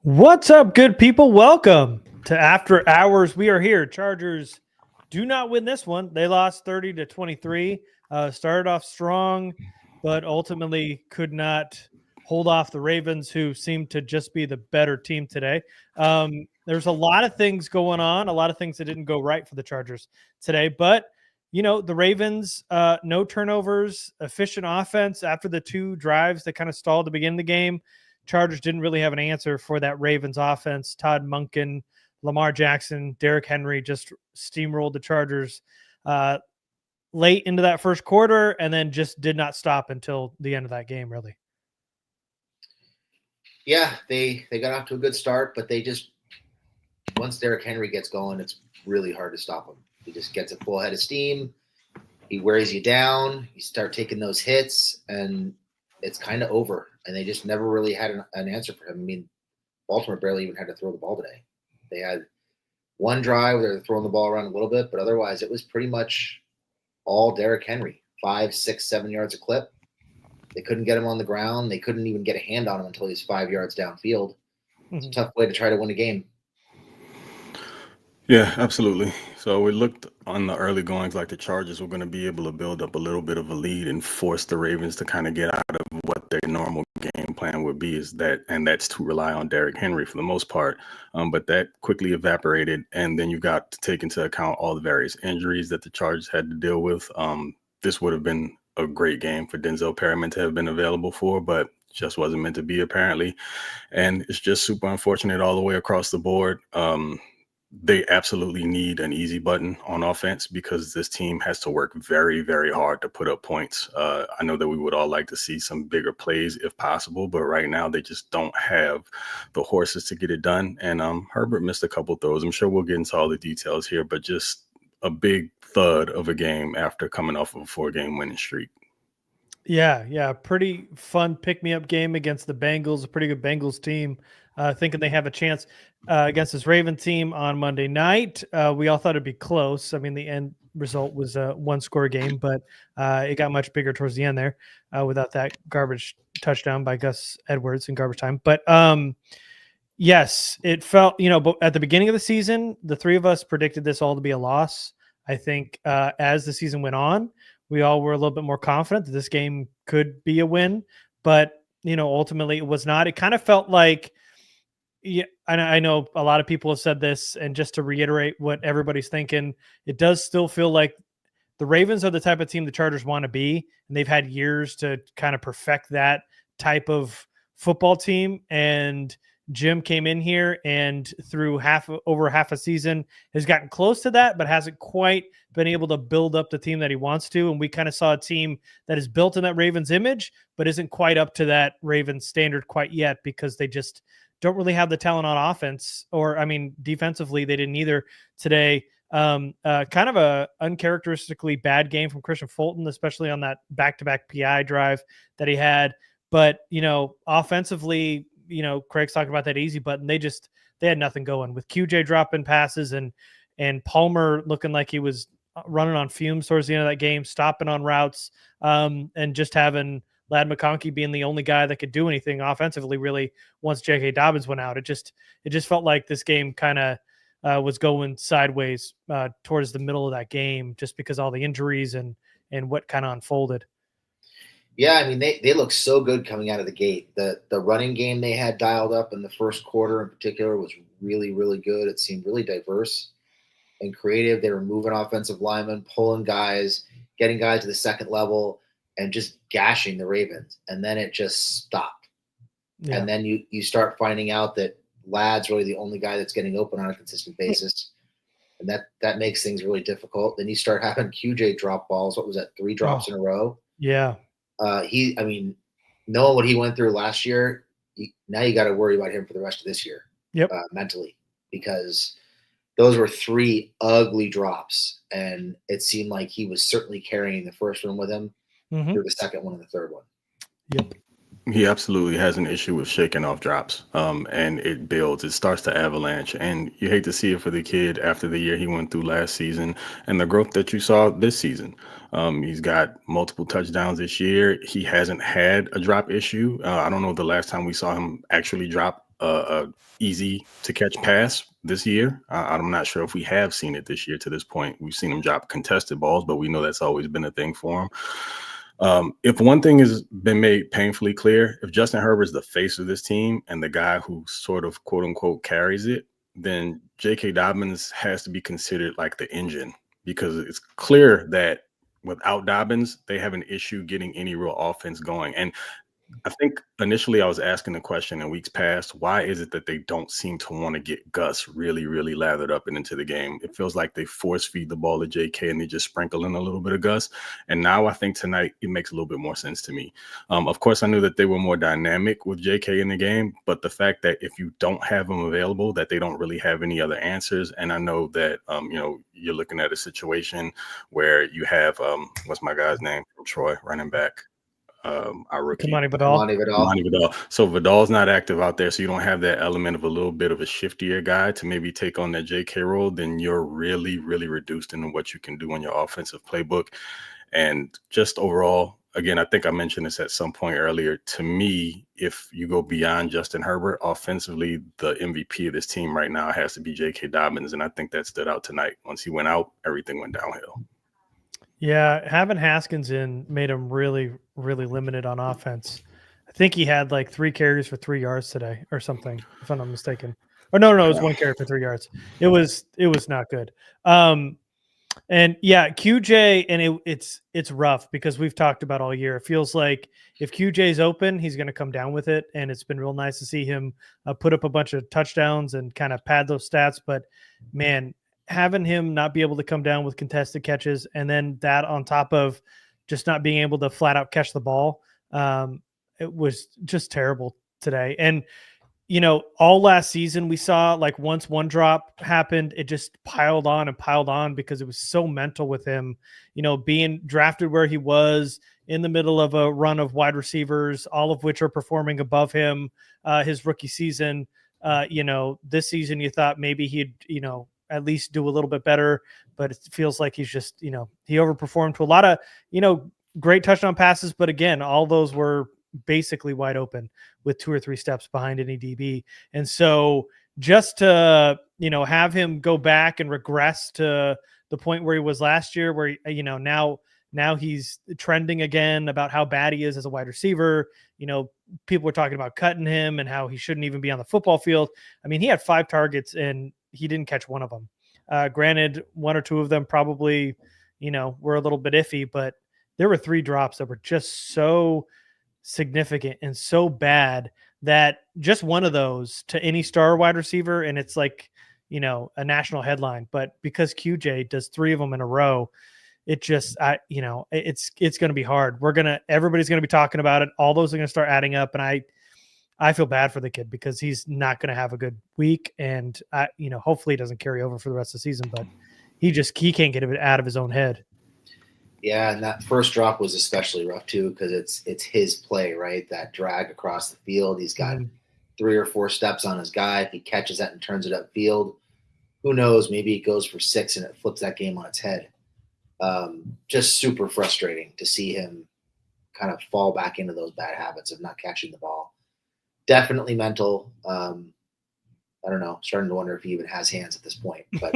What's up, good people? Welcome to After Hours. We are here. Chargers do not win this one. They lost 30-23. Started off strong, but ultimately could not hold off the Ravens, who seemed to just be the better team today. There's a lot of things going on, a lot of things that didn't go right for the Chargers today, but the Ravens, no turnovers, efficient offense after the two drives that kind of stalled to begin the game. Chargers didn't really have an answer for that Ravens offense. Todd Monken, Lamar Jackson, Derrick Henry just steamrolled the Chargers late into that first quarter and then just did not stop until the end of that game, really. Yeah, they got off to a good start, but they just once Derrick Henry gets going, it's really hard to stop him. He just gets a full head of steam. He wears you down. You start taking those hits, and it's kind of over. And they just never really had an answer for him. I mean, Baltimore barely even had to throw the ball today. They had one drive where they were throwing the ball around a little bit, but otherwise it was pretty much all Derrick Henry, 5, 6, 7 yards a clip. They couldn't get him on the ground. They couldn't even get a hand on him until he was 5 yards downfield. It's a tough way to try to win a game. Yeah, absolutely. So we looked on the early goings like the Chargers were going to be able to build up a little bit of a lead and force the Ravens to kind of get out of what their normal game plan would be, and that's to rely on Derrick Henry for the most part. But that quickly evaporated, and then you got to take into account all the various injuries that the Chargers had to deal with. This would have been a great game for Denzel Perryman to have been available for, but just wasn't meant to be apparently. And it's just super unfortunate all the way across the board. They absolutely need an easy button on offense because this team has to work very, very hard to put up points. I know that we would all like to see some bigger plays if possible, but right now they just don't have the horses to get it done. And Herbert missed a couple throws. I'm sure we'll get into all the details here, but just a big thud of a game after coming off of a 4-game winning streak. Yeah. Pretty fun pick-me-up game against the Bengals, a pretty good Bengals team. Thinking they have a chance against this Raven team on Monday night. We all thought it'd be close. I mean, the end result was a one-score game, but it got much bigger towards the end there without that garbage touchdown by Gus Edwards in garbage time. But yes, it felt, but at the beginning of the season, the three of us predicted this all to be a loss. I think as the season went on, we all were a little bit more confident that this game could be a win, but ultimately it was not. It kind of felt like, yeah, I know a lot of people have said this, and just to reiterate what everybody's thinking, it does still feel like the Ravens are the type of team the Chargers want to be, and they've had years to kind of perfect that type of football team. And Jim came in here and through over half a season has gotten close to that, but hasn't quite been able to build up the team that he wants to. And we kind of saw a team that is built in that Ravens image, but isn't quite up to that Ravens standard quite yet because they just don't really have the talent on offense, defensively, they didn't either today. Kind of a uncharacteristically bad game from Christian Fulton, especially on that back-to-back PI drive that he had. But, offensively, Craig's talking about that easy button. They had nothing going with QJ dropping passes and Palmer looking like he was running on fumes towards the end of that game, stopping on routes, and just having Ladd McConkey being the only guy that could do anything offensively, really, once J.K. Dobbins went out. It just felt like this game kind of was going sideways towards the middle of that game, just because all the injuries and what kind of unfolded. Yeah, I mean, they look so good coming out of the gate. The running game they had dialed up in the first quarter in particular was really, really good. It seemed really diverse and creative. They were moving offensive linemen, pulling guys, getting guys to the second level, and just gashing the Ravens. And then it just stopped. Yeah. And then you start finding out that Ladd's really the only guy that's getting open on a consistent basis. And that makes things really difficult. Then you start having QJ drop balls. What was that, 3 drops in a row? Yeah. Knowing what he went through last year, now you got to worry about him for the rest of this year. Yep. Mentally, because those were 3 ugly drops. And it seemed like he was certainly carrying the first one with him. Through the second one and the third one. Yep. He absolutely has an issue with shaking off drops, and it builds. It starts to avalanche, and you hate to see it for the kid after the year he went through last season and the growth that you saw this season. He's got multiple touchdowns this year. He hasn't had a drop issue. I don't know the last time we saw him actually drop a easy to catch pass this year. I'm not sure if we have seen it this year to this point. We've seen him drop contested balls, but we know that's always been a thing for him. If one thing has been made painfully clear, if Justin Herbert's the face of this team and the guy who sort of quote unquote carries it, then J.K. Dobbins has to be considered like the engine, because it's clear that without Dobbins, they have an issue getting any real offense going. And I think initially I was asking the question in weeks past, why is it that they don't seem to want to get Gus really, really lathered up and into the game? It feels like they force feed the ball to JK and they just sprinkle in a little bit of Gus. And now I think tonight it makes a little bit more sense to me. Of course, I knew that they were more dynamic with JK in the game, but the fact that if you don't have them available, that they don't really have any other answers. And I know that, you're looking at a situation where you have, what's my guy's name from Troy, running back? Our rookie. Kimani Vidal. So Vidal's not active out there, so you don't have that element of a little bit of a shiftier guy to maybe take on that JK role. Then you're really, really reduced into what you can do on your offensive playbook. And just overall, again, I think I mentioned this at some point earlier. To me, if you go beyond Justin Herbert, offensively, the MVP of this team right now has to be J.K. Dobbins, and I think that stood out tonight. Once he went out, everything went downhill. Yeah, having Haskins in made him really, really limited on offense. I think he had like 3 carries for 3 yards today or something, if I'm not mistaken. Or no, it was 1 carry for 3 yards. It was not good. And yeah, QJ, and it's rough because we've talked about all year. It feels like if QJ's open, he's going to come down with it, and it's been real nice to see him put up a bunch of touchdowns and kind of pad those stats. But man, having him not be able to come down with contested catches, and then that on top of just not being able to flat out catch the ball, it was just terrible today. And all last season we saw, like, once one drop happened, it just piled on because it was so mental with him, being drafted where he was in the middle of a run of wide receivers, all of which are performing above him his rookie season. This season you thought maybe he'd, at least do a little bit better, but it feels like he's just, he overperformed to a lot of, great touchdown passes. But again, all those were basically wide open with 2 or 3 steps behind any DB. And so just to, have him go back and regress to the point where he was last year, where, now he's trending again about how bad he is as a wide receiver. People were talking about cutting him and how he shouldn't even be on the football field. I mean, he had 5 targets and he didn't catch one of them. Granted, 1 or 2 of them probably, were a little bit iffy, but there were 3 drops that were just so significant and so bad that just one of those to any star wide receiver, and it's like, a national headline. But because QJ does 3 of them in a row, it just, it's going to be hard. Everybody's going to be talking about it. All those are going to start adding up. And I feel bad for the kid because he's not going to have a good week, and hopefully it doesn't carry over for the rest of the season, but he can't get it out of his own head. Yeah. And that first drop was especially rough too, because it's his play, right? That drag across the field. He's got 3 or 4 steps on his guy. If he catches that and turns it upfield, who knows? Maybe it goes for 6 and it flips that game on its head. Just super frustrating to see him kind of fall back into those bad habits of not catching the ball. Definitely mental. I don't know, starting to wonder if he even has hands at this point, but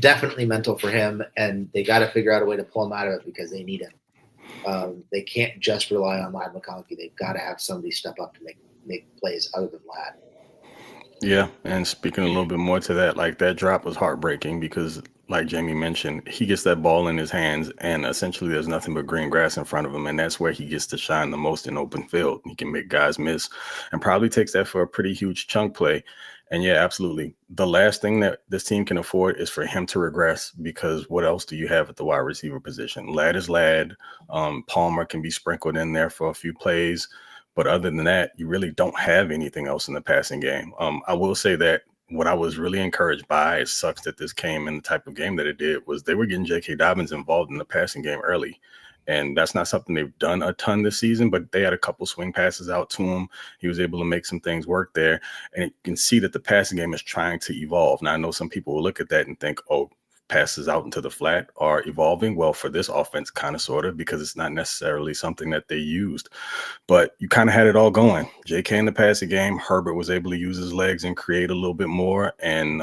definitely mental for him, and they got to figure out a way to pull him out of it because they need him. They can't just rely on Ladd McConkey. They've got to have somebody step up to make plays other than Ladd. Yeah, and speaking a little bit more to that, like, that drop was heartbreaking because, like Jamie mentioned, he gets that ball in his hands and essentially there's nothing but green grass in front of him, and that's where he gets to shine the most in open field. He can make guys miss and probably takes that for a pretty huge chunk play. And yeah, absolutely. The last thing that this team can afford is for him to regress, because what else do you have at the wide receiver position? Ladd is Ladd. Palmer can be sprinkled in there for a few plays. But other than that, you really don't have anything else in the passing game. I will say that what I was really encouraged by, it sucks that this came in the type of game that it did, was they were getting J.K. Dobbins involved in the passing game early. And that's not something they've done a ton this season, but they had a couple swing passes out to him. He was able to make some things work there. And you can see that the passing game is trying to evolve. Now, I know some people will look at that and think, oh, passes out into the flat are evolving. Well, for this offense, kind of, sort of, because it's not necessarily something that they used. But you kind of had it all going. J.K. in the passing game, Herbert was able to use his legs and create a little bit more. And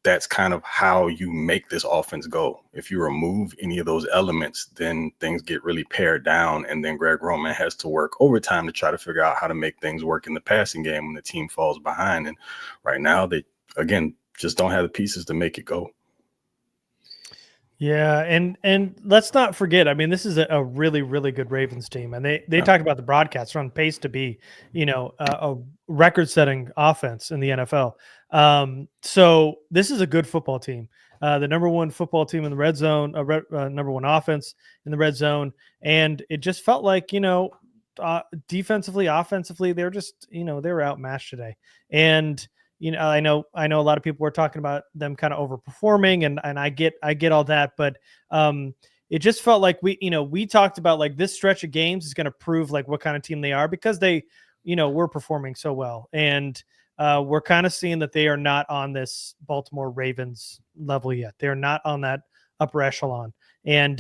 that's kind of how you make this offense go. If you remove any of those elements, then things get really pared down. And then Greg Roman has to work overtime to try to figure out how to make things work in the passing game when the team falls behind. And right now, they, again, just don't have the pieces to make it go. Yeah, and let's not forget, I mean, this is a really, really good Ravens team. And they talked about the broadcast. They're on pace to be, a record-setting offense in the NFL. So this is a good football team. The number one football team in the red zone, number one offense in the red zone. And it just felt like, defensively, offensively, they're just, they were outmatched today. And I know a lot of people were talking about them kind of overperforming, and I get all that, but it just felt like we talked about like this stretch of games is going to prove like what kind of team they are, because they, were performing so well, and we're kind of seeing that they are not on this Baltimore Ravens level yet. They're not on that upper echelon, and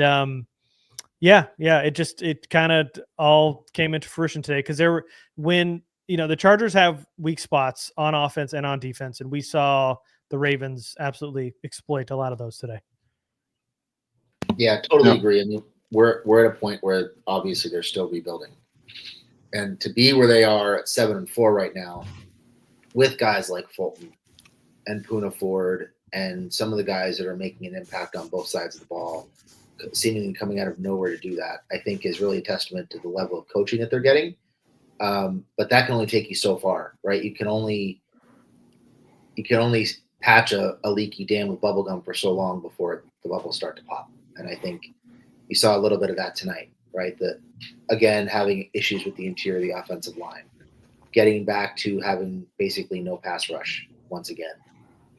it kind of all came into fruition today, because the Chargers have weak spots on offense and on defense, and we saw the Ravens absolutely exploit a lot of those today. Yeah, totally agree. I mean, we're at a point where obviously they're still rebuilding, and to be where they are at 7-4 right now, with guys like Fulton and Puna Ford and some of the guys that are making an impact on both sides of the ball, seemingly coming out of nowhere to do that, I think is really a testament to the level of coaching that they're getting. But that can only take you so far, right? You can only patch a leaky dam with bubblegum for so long before the bubbles start to pop. And I think you saw a little bit of that tonight, right? That, again, having issues with the interior of the offensive line, getting back to having basically no pass rush once again.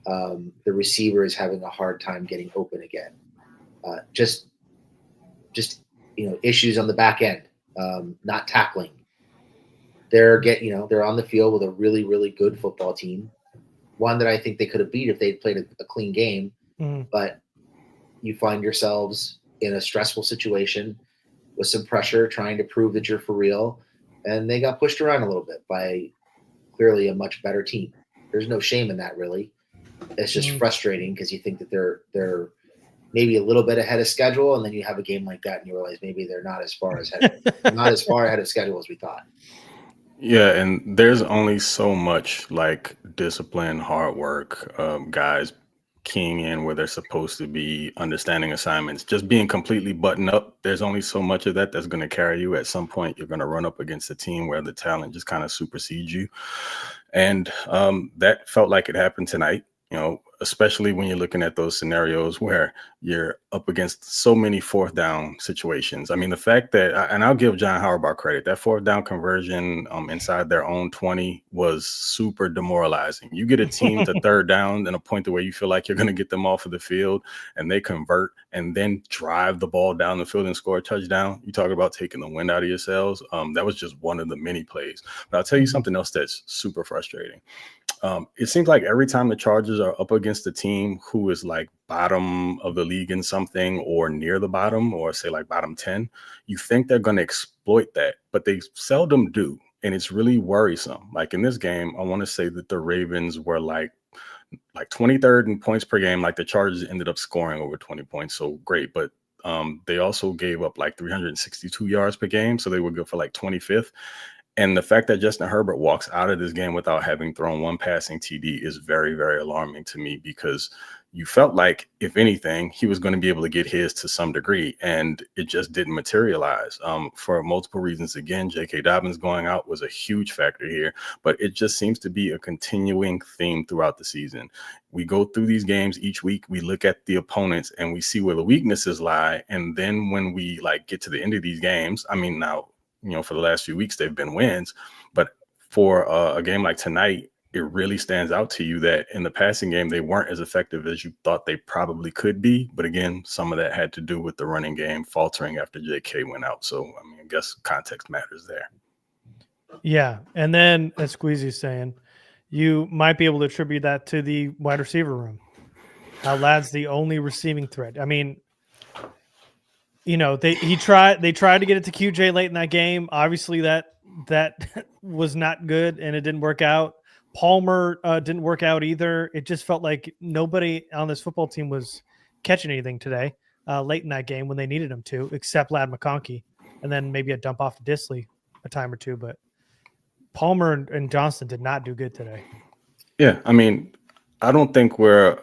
The receiver is having a hard time getting open again. Just issues on the back end, not tackling. They're on the field with a really, really good football team. One that I think they could have beat if they'd played a clean game. But you find yourselves in a stressful situation with some pressure, trying to prove that you're for real. And they got pushed around a little bit by clearly a much better team. There's no shame in that, really. It's just frustrating, because you think that they're maybe a little bit ahead of schedule, and then you have a game like that and you realize maybe they're not as far ahead of schedule as we thought. Yeah, and there's only so much like discipline, hard work, guys keying in where they're supposed to be, understanding assignments, just being completely buttoned up. There's only so much of that that's going to carry you. At some point, you're going to run up against a team where the talent just kind of supersedes you. And that felt like it happened tonight. Especially when you're looking at those scenarios where you're up against so many fourth down situations. I mean, the fact that, and I'll give John Harbaugh credit, that fourth down conversion inside their own 20 was super demoralizing. You get a team to third down and a point to where you feel like you're going to get them off of the field, and they convert and then drive the ball down the field and score a touchdown. You talk about taking the wind out of your sails. That was just one of the many plays. But I'll tell you something else that's super frustrating. It seems like every time the Chargers are up against a team who is like bottom of the league in something, or near the bottom, or say like bottom 10, you think they're going to exploit that, but they seldom do. And it's really worrisome. Like in this game, I want to say that the Ravens were like 23rd in points per game. Like the Chargers ended up scoring over 20 points. So great. But they also gave up like 362 yards per game. So they were good for like 25th. And the fact that Justin Herbert walks out of this game without having thrown one passing TD is very, very alarming to me, because you felt like, if anything, he was going to be able to get his to some degree, and it just didn't materialize for multiple reasons. Again, J.K. Dobbins going out was a huge factor here, but it just seems to be a continuing theme throughout the season. We go through these games each week, we look at the opponents and we see where the weaknesses lie. And then when we get to the end of these games, I mean, now, for the last few weeks, they've been wins. But for a game like tonight, it really stands out to you that in the passing game, they weren't as effective as you thought they probably could be. But again, some of that had to do with the running game faltering after JK went out. So, I mean, I guess context matters there. Yeah. And then, as Squeezy's saying, you might be able to attribute that to the wide receiver room. Ladd's the only receiving threat. I mean, they tried to get it to QJ late in that game. Obviously that was not good and it didn't work out. Palmer didn't work out either. It just felt like nobody on this football team was catching anything today late in that game when they needed him to, except Ladd McConkey, and then maybe a dump off to Disley a time or two. But Palmer and Johnston did not do good today. Yeah, I mean, I don't think we're,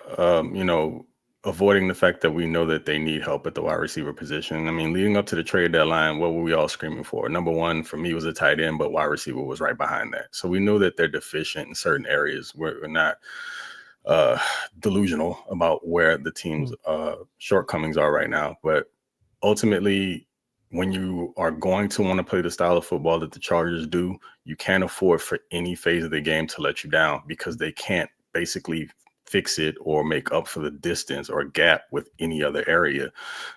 avoiding the fact that we know that they need help at the wide receiver position. I mean, leading up to the trade deadline, what were we all screaming for? Number one for me was a tight end, but wide receiver was right behind that. So we knew that they're deficient in certain areas. We're not delusional about where the team's shortcomings are right now. But ultimately, when you are going to want to play the style of football that the Chargers do, you can't afford for any phase of the game to let you down, because they can't basically fix it or make up for the distance or gap with any other area.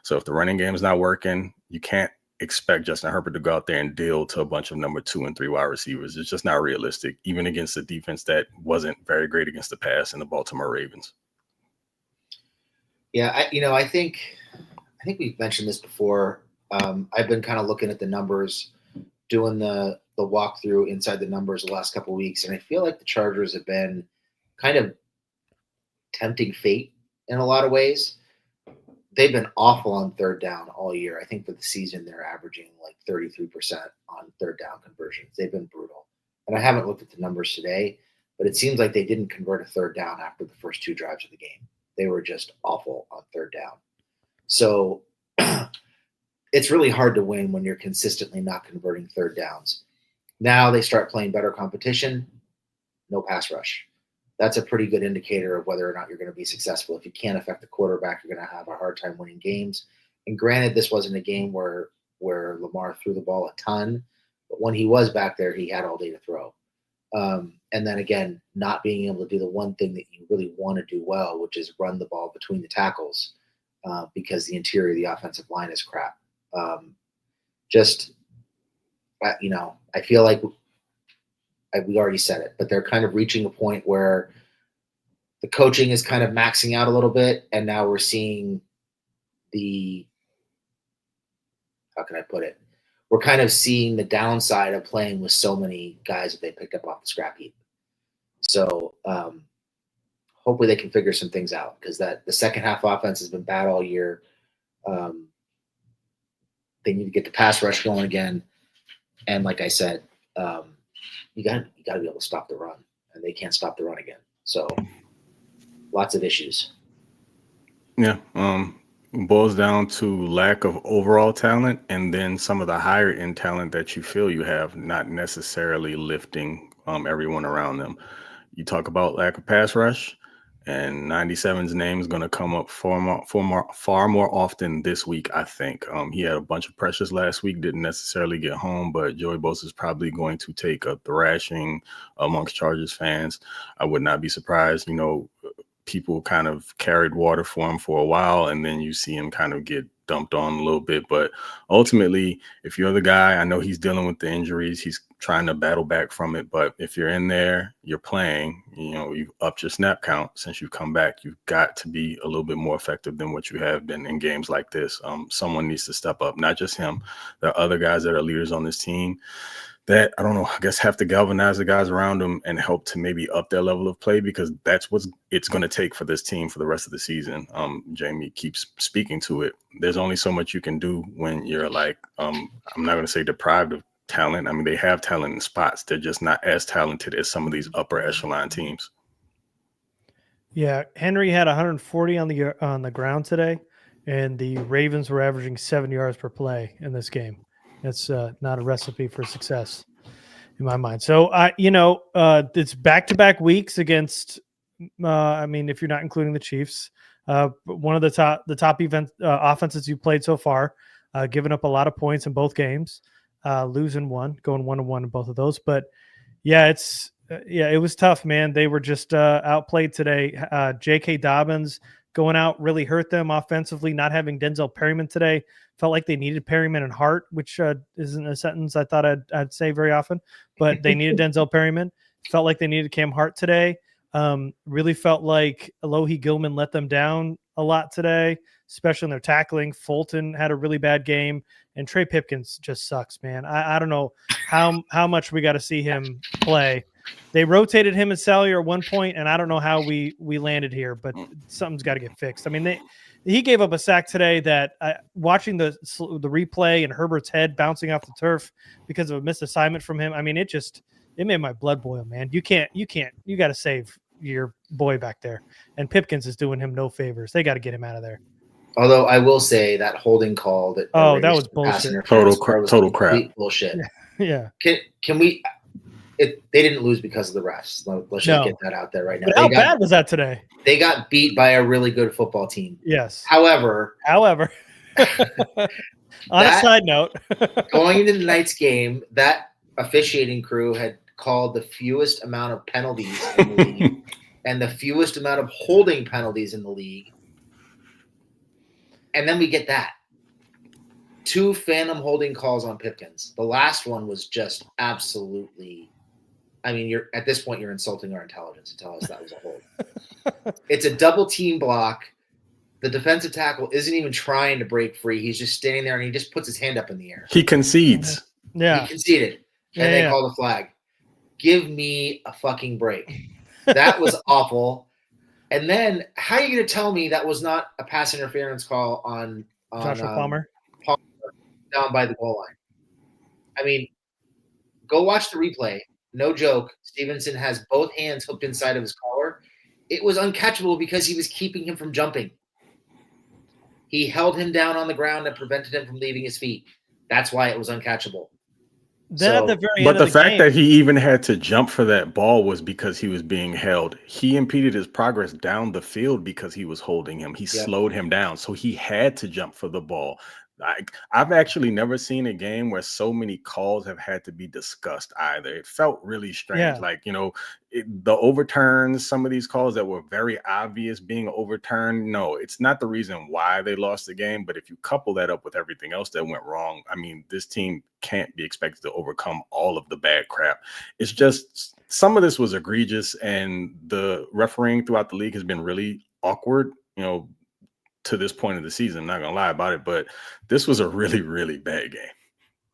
So if the running game is not working, you can't expect Justin Herbert to go out there and deal to a bunch of number 2 and 3 wide receivers. It's just not realistic, even against a defense that wasn't very great against the pass in the Baltimore Ravens. Yeah, I think we've mentioned this before. I've been kind of looking at the numbers, doing the walkthrough inside the numbers the last couple of weeks, and I feel like the Chargers have been kind of tempting fate in a lot of ways. They've been awful on third down all year. I think for the season, they're averaging like 33% on third down conversions. They've been brutal. And I haven't looked at the numbers today, but it seems like they didn't convert a third down after the first 2 drives of the game. They were just awful on third down. So it's really hard to win when you're consistently not converting third downs. Now they start playing better competition, no pass rush. That's a pretty good indicator of whether or not you're going to be successful. If you can't affect the quarterback, you're going to have a hard time winning games. And granted, this wasn't a game where Lamar threw the ball a ton, but when he was back there, he had all day to throw. And then again, not being able to do the one thing that you really want to do well, which is run the ball between the tackles, because the interior of the offensive line is crap. I feel like we already said it, but they're kind of reaching a point where the coaching is kind of maxing out a little bit. And now we're seeing how can I put it? We're kind of seeing the downside of playing with so many guys that they picked up off the scrap heap. So hopefully they can figure some things out, because the second half offense has been bad all year. They need to get the pass rush going again. And like I said, you got to be able to stop the run, and they can't stop the run again. So lots of issues. Yeah. Boils down to lack of overall talent, and then some of the higher end talent that you feel you have not necessarily lifting everyone around them. You talk about lack of pass rush, and 97's name is going to come up far more often this week, I think. He had a bunch of pressures last week, didn't necessarily get home, but Joey Bosa is probably going to take a thrashing amongst Chargers fans. I would not be surprised. People kind of carried water for him for a while, and then you see him kind of get dumped on a little bit. But ultimately, if you're the guy, I know he's dealing with the injuries. He's trying to battle back from it. But if you're in there, you're playing, you've upped your snap count since you've come back. You've got to be a little bit more effective than what you have been in games like this. Someone needs to step up, not just him. There are other guys that are leaders on this team that, I don't know, I guess have to galvanize the guys around them and help to maybe up their level of play, because that's what it's going to take for this team for the rest of the season. Jamie keeps speaking to it. There's only so much you can do when you're like, I'm not going to say deprived of talent. I mean, they have talent in spots. They're just not as talented as some of these upper echelon teams. Yeah, Henry had 140 on the ground today, and the Ravens were averaging 7 yards per play in this game. That's not a recipe for success in my mind. So, it's back-to-back weeks against, if you're not including the Chiefs, one of the top offenses you played so far, giving up a lot of points in both games, losing one, going 1-1 in both of those. But, yeah, it was tough, man. They were just outplayed today. J.K. Dobbins going out really hurt them offensively. Not having Denzel Perryman today felt like they needed Perryman and Hart, which isn't a sentence I thought I'd say very often, but they needed Denzel Perryman. Felt like they needed Cam Hart today. Really felt like Alohi Gilman let them down a lot today, especially in their tackling. Fulton had a really bad game, and Trey Pipkins just sucks, man. I don't know how much we got to see him play. They rotated him and Salyer at one point, and I don't know how we landed here, but something's got to get fixed. I mean, he gave up a sack today that watching the replay and Herbert's head bouncing off the turf because of a missed assignment from him. I mean, it made my blood boil, man. You got to save your boy back there, and Pipkins is doing him no favors. They got to get him out of there. Although I will say that holding call that that was bullshit. Total crap. Bullshit. Yeah. Can we? They didn't lose because of the refs. Let's just get that out there right now. But how bad was that today? They got beat by a really good football team. Yes. However, on a side note, going into the night's game, that officiating crew had called the fewest amount of penalties in the league and the fewest amount of holding penalties in the league. And then we get that. 2 phantom holding calls on Pipkins. The last one was just absolutely – I mean, at this point, you're insulting our intelligence to tell us that was a hold. It's a double team block. The defensive tackle isn't even trying to break free. He's just standing there, and he just puts his hand up in the air. He concedes. Yeah. He conceded, and they call the flag. Give me a fucking break. That was awful. And then how are you going to tell me that was not a pass interference call on Joshua Palmer down by the goal line? I mean, go watch the replay. No joke. Stevenson has both hands hooked inside of his collar. It was uncatchable because he was keeping him from jumping. He held him down on the ground and prevented him from leaving his feet. That's why it was uncatchable. At the very but end the of fact game, that he even had to jump for that ball was because he was being held. He impeded his progress down the field because he was holding him. He slowed him down, so he had to jump for the ball. I've actually never seen a game where so many calls have had to be discussed either. It felt really strange. Yeah. Like, the overturns, some of these calls that were very obvious being overturned. No, it's not the reason why they lost the game. But if you couple that up with everything else that went wrong, I mean, this team can't be expected to overcome all of the bad crap. It's just some of this was egregious, and the refereeing throughout the league has been really awkward, to this point of the season. I'm not gonna lie about it, but this was a really, really bad game.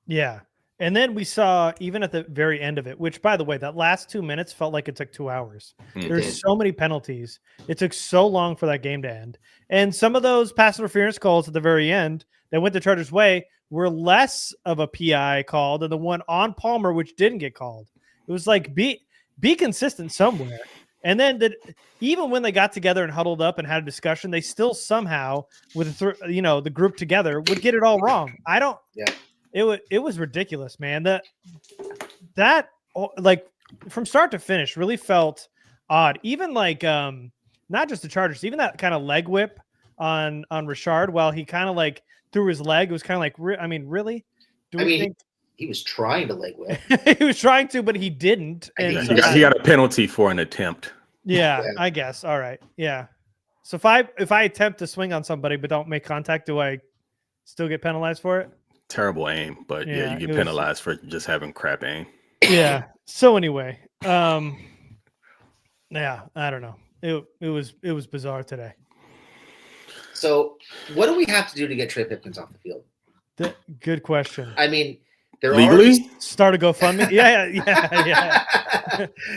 Yeah. And then we saw, even at the very end of it, which, by the way, that last 2 minutes felt like it took 2 hours. There's so many penalties. It took so long for that game to end. And some of those pass interference calls at the very end that went the Chargers' way were less of a PI call than the one on Palmer, which didn't get called. It was like, be consistent somewhere. And then even when they got together and huddled up and had a discussion, they still somehow, with the group together, would get it all wrong. It was ridiculous, man. That like from start to finish really felt odd. Even like not just the Chargers, even that kind of leg whip on Richard while he kind of like threw his leg. It was kind of like, really? He was trying to leg whip. He was trying to, but he didn't. And he got a penalty for an attempt. Yeah, I guess. All right. Yeah. So if I attempt to swing on somebody but don't make contact, do I still get penalized for it? Terrible aim, but you get penalized for just having crap aim. Yeah. So anyway, I don't know. It was bizarre today. So what do we have to do to get Trey Pipkins off the field? Good question. I mean, they're legally already... start a GoFundMe. Yeah.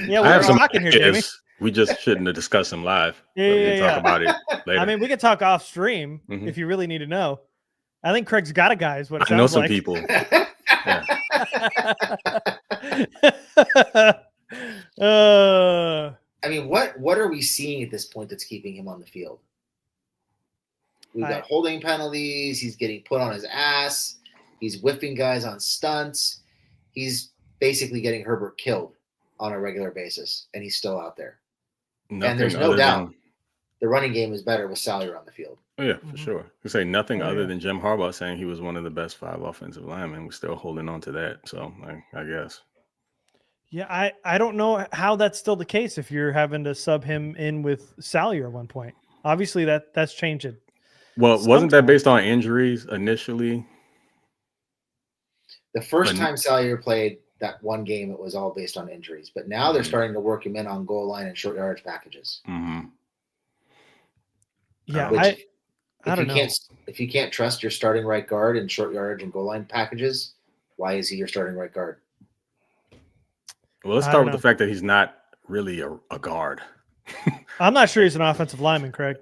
Yeah, we're talking here, Jamie. We just shouldn't have discussed them live. Yeah, talk about it later. I mean, we can talk off stream if you really need to know. I think Craig's got a guy. Is what it I know sounds some like. people. I mean, what are we seeing at this point that's keeping him on the field? We've got holding penalties. He's getting put on his ass. He's whipping guys on stunts. He's basically getting Herbert killed on a regular basis, and he's still out there. And there's no doubt the running game is better with Salyer on the field. Oh, yeah, for sure. You say nothing other than Jim Harbaugh saying he was one of the best 5 offensive linemen. We're still holding on to that, so I guess. Yeah, I don't know how that's still the case if you're having to sub him in with Salyer at one point. Obviously, that's changing. Well, wasn't that based on injuries initially? The first time Salyer played, that one game it was all based on injuries. But now they're starting to work him in on goal line and short yardage packages. Mm-hmm. Yeah, Which, I don't know. If you can't trust your starting right guard in short yardage and goal line packages, why is he your starting right guard? Well, let's start with the fact that he's not really a guard. I'm not sure he's an offensive lineman, Craig.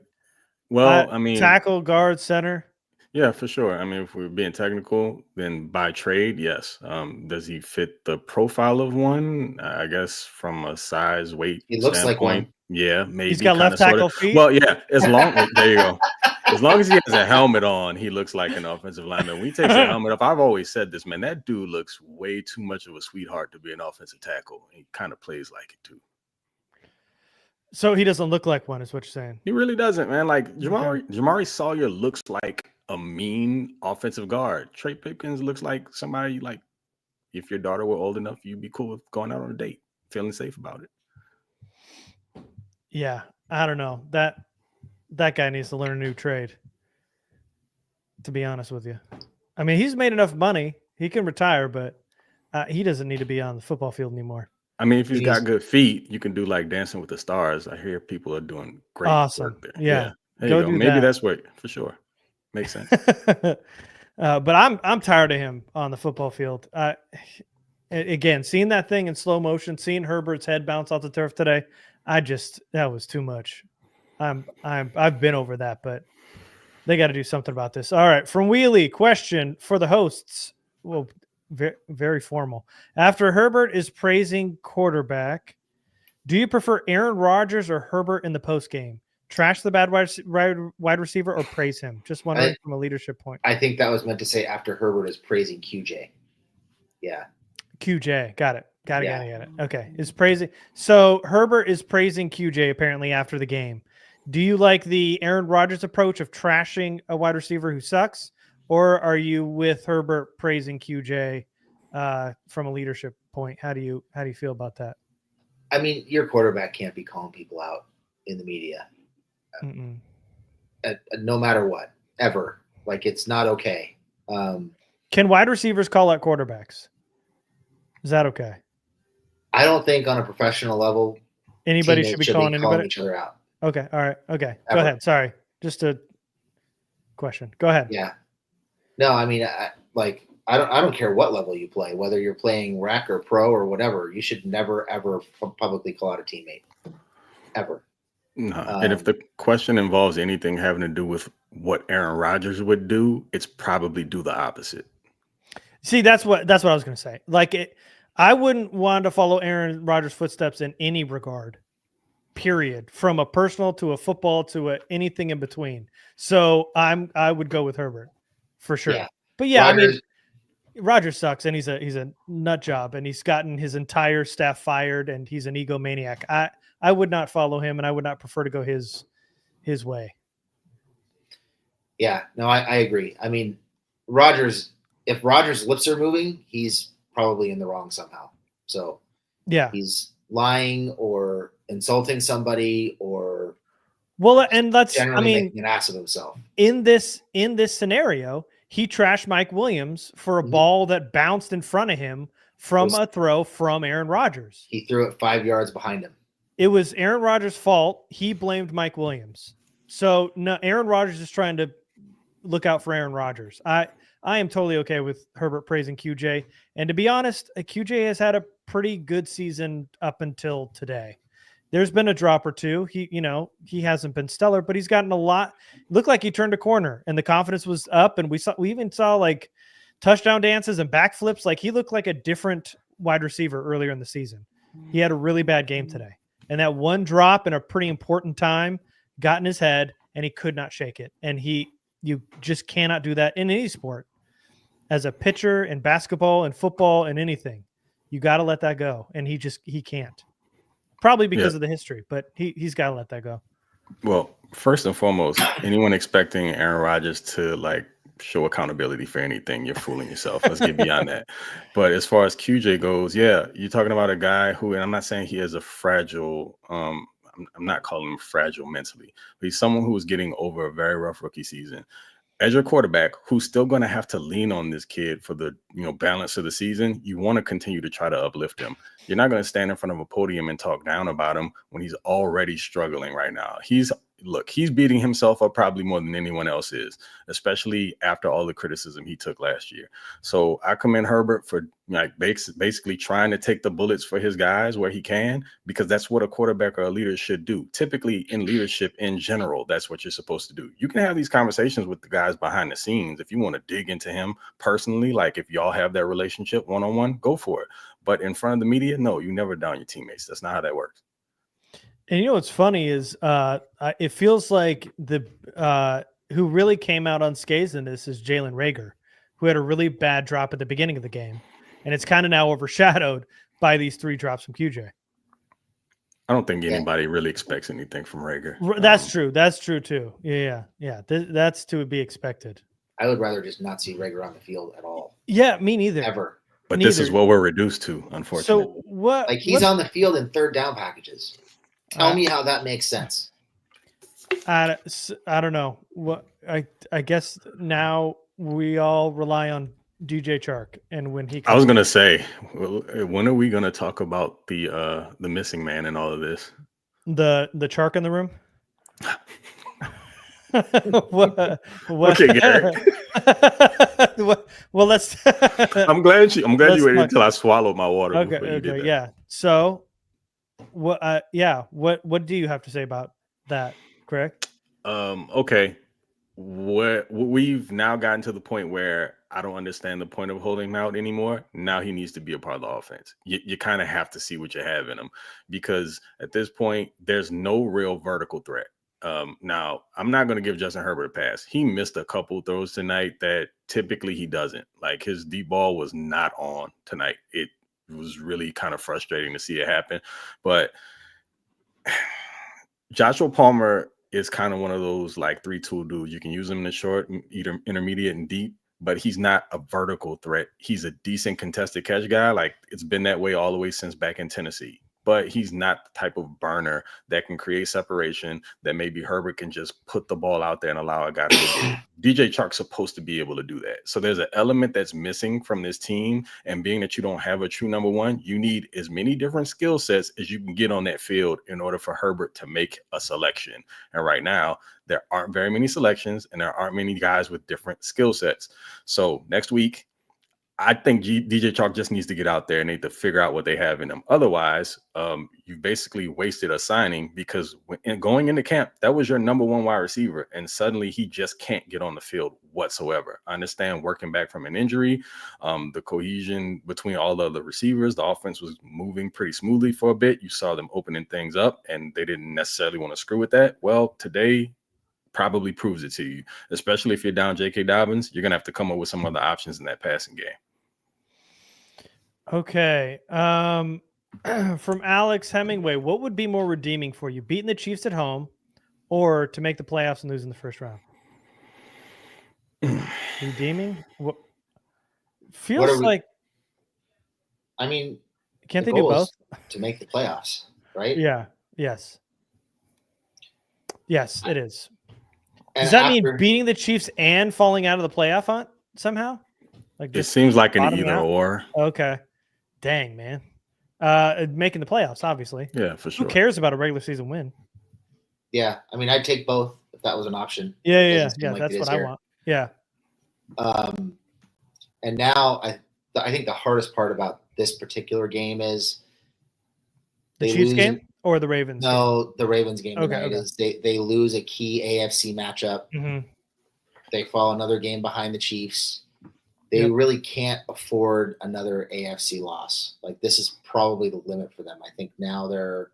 Well, I mean, tackle, guard, center. Yeah, for sure. I mean, if we're being technical, then by trade, yes. Does he fit the profile of one? I guess from a size, weight he looks standpoint, like one. Yeah, maybe. He's got left tackle feet. Well, yeah. There you go. As long as he has a helmet on, he looks like an offensive lineman. When he takes a helmet off, I've always said this, man. That dude looks way too much of a sweetheart to be an offensive tackle. He kind of plays like it too. So he doesn't look like one, is what you're saying? He really doesn't, man. Like Jamari Sawyer looks like a mean offensive guard. Trey Pipkins looks like somebody like if your daughter were old enough, you'd be cool with going out on a date, feeling safe about it. Yeah, I don't know. That guy needs to learn a new trade, to be honest with you. I mean, he's made enough money. He can retire, but he doesn't need to be on the football field anymore. I mean, if he's got good feet, you can do like Dancing with the Stars. I hear people are doing great work there. Yeah. There you go. Maybe that's what, for sure. Makes sense. But I'm tired of him on the football field. Again, seeing that thing in slow motion, seeing Herbert's head bounce off the turf today, that was too much. I've been over that, but they got to do something about this. All right, from Wheelie, question for the hosts. Well, very, very formal. After Herbert is praising quarterback, do you prefer Aaron Rodgers or Herbert in the post game? Trash the bad wide receiver or praise him? Just wondering from a leadership point. I think that was meant to say after Herbert is praising QJ. Yeah. QJ. Got it. Got it. Okay. Is praising. So Herbert is praising QJ apparently after the game. Do you like the Aaron Rodgers approach of trashing a wide receiver who sucks? Or are you with Herbert praising QJ from a leadership point? How do you feel about that? I mean, your quarterback can't be calling people out in the media. No matter what, ever. Like, it's not okay. Can wide receivers call out quarterbacks? Is that okay? I don't think on a professional level anybody should be calling each other out. Okay. All right. Okay. Ever. Go ahead. Sorry. Just a question. Go ahead. Yeah. No, I mean, I don't care what level you play, whether you're playing rec or pro or whatever. You should never, ever publicly call out a teammate. Ever. No. And if the question involves anything having to do with what Aaron Rodgers would do, it's probably do the opposite. See, that's what I was going to say. Like, I wouldn't want to follow Aaron Rodgers' footsteps in any regard, period, from a personal to a football to anything in between. So I would go with Herbert for sure. Yeah. But yeah, Rodgers, I mean, Rodgers sucks, and he's a nut job, and he's gotten his entire staff fired, and he's an egomaniac. I would not follow him, and I would not prefer to go his way. Yeah, no, I agree. I mean, if Rodgers' lips are moving, he's probably in the wrong somehow. So yeah, he's lying or insulting somebody or and that's making an ass of himself. In this scenario, he trashed Mike Williams for a ball that bounced in front of him from a throw from Aaron Rodgers. He threw it 5 yards behind him. It was Aaron Rodgers' fault. He blamed Mike Williams. So no, Aaron Rodgers is trying to look out for Aaron Rodgers. I am totally okay with Herbert praising QJ. And to be honest, QJ has had a pretty good season up until today. There's been a drop or two. He hasn't been stellar, but he's gotten a lot. Looked like he turned a corner and the confidence was up. And we even saw like touchdown dances and backflips. Like, he looked like a different wide receiver earlier in the season. He had a really bad game today. And that one drop in a pretty important time got in his head and he could not shake it. And you just cannot do that in any sport. As a pitcher in basketball and football and anything, you got to let that go. And he can't. Probably because of the history, but he's got to let that go. Well, first and foremost, anyone expecting Aaron Rodgers to like show accountability for anything, you're fooling yourself. Let's get beyond that. But as far as QJ goes, yeah, you're talking about a guy who, and I'm not saying he has a fragile, I'm not calling him fragile mentally, but he's someone who was getting over a very rough rookie season. as your quarterback, who's still going to have to lean on this kid for the balance of the season, you want to continue to try to uplift him. You're not going to stand in front of a podium and talk down about him when he's already struggling right now. He's beating himself up probably more than anyone else is, especially after all the criticism he took last year. So I commend Herbert for basically trying to take the bullets for his guys where he can, because that's what a quarterback or a leader should do. Typically in leadership in general, that's what you're supposed to do. You can have these conversations with the guys behind the scenes. If you want to dig into him personally, like if y'all have that relationship one-on-one, go for it. But in front of the media, no, you never down your teammates. That's not how that works. And what's funny is it feels like who really came out unscathed in this is Jalen Reagor, who had a really bad drop at the beginning of the game. And it's kind of now overshadowed by these 3 drops from QJ. I don't think anybody really expects anything from Reagor. That's true. That's true too. Yeah. That's to be expected. I would rather just not see Reagor on the field at all. Yeah, me neither. Ever. But this is what we're reduced to, unfortunately. So what? Like he's on the field in 3rd down packages. Tell me how that makes sense. I don't know. What I guess now we all rely on DJ Chark, and when he. I was gonna say, when are we gonna talk about the missing man and all of this? The Chark in the room. what? Okay, Garrett. Well, let's. I'm glad you waited until I swallowed my water. Okay. Before you did that. Yeah. So, what? What do you have to say about that, Greg? Okay. We've now gotten to the point where I don't understand the point of holding him out anymore. Now he needs to be a part of the offense. You kind of have to see what you have in him, because at this point there's no real vertical threat. Now I'm not going to give Justin Herbert a pass. He missed a couple throws tonight that typically he doesn't. Like his deep ball was not on tonight. It was really kind of frustrating to see it happen. But Joshua Palmer is kind of one of those like 3-tool dudes. You can use him in the short, either intermediate and deep, but he's not a vertical threat. He's a decent contested catch guy. Like it's been that way all the way since back in Tennessee. But he's not the type of burner that can create separation that maybe Herbert can just put the ball out there and allow a guy to get it. DJ Chark's supposed to be able to do that. So there's an element that's missing from this team. And being that you don't have a true number one, you need as many different skill sets as you can get on that field in order for Herbert to make a selection. And right now, there aren't very many selections and there aren't many guys with different skill sets. So next week, I think DJ Chark just needs to get out there and need to figure out what they have in them. Otherwise, you basically wasted a signing, because going into camp, that was your number one wide receiver, and suddenly he just can't get on the field whatsoever. I understand working back from an injury, the cohesion between all the other receivers, the offense was moving pretty smoothly for a bit. You saw them opening things up, and they didn't necessarily want to screw with that. Well, today probably proves it to you, especially if you're down J.K. Dobbins. You're going to have to come up with some other options in that passing game. Okay. From Alex Hemingway, what would be more redeeming for you, beating the Chiefs at home or to make the playoffs and lose in the first round? Redeeming? What feels like. I mean, can't they do both? To make the playoffs, right? Yeah. Yes. Yes, it is. Does that mean beating the Chiefs and falling out of the playoff hunt somehow? Like it seems like an either or. Okay. Dang, man. Making the playoffs, obviously. Yeah, for sure. Who cares about a regular season win? Yeah, I mean, I'd take both if that was an option. Yeah. That's what I want. Yeah. And now I think the hardest part about this particular game is the Chiefs game or the Ravens? No, the Ravens game tonight is they lose a key AFC matchup. Mm-hmm. They fall another game behind the Chiefs. They really can't afford another AFC loss. Like this is probably the limit for them. I think now they're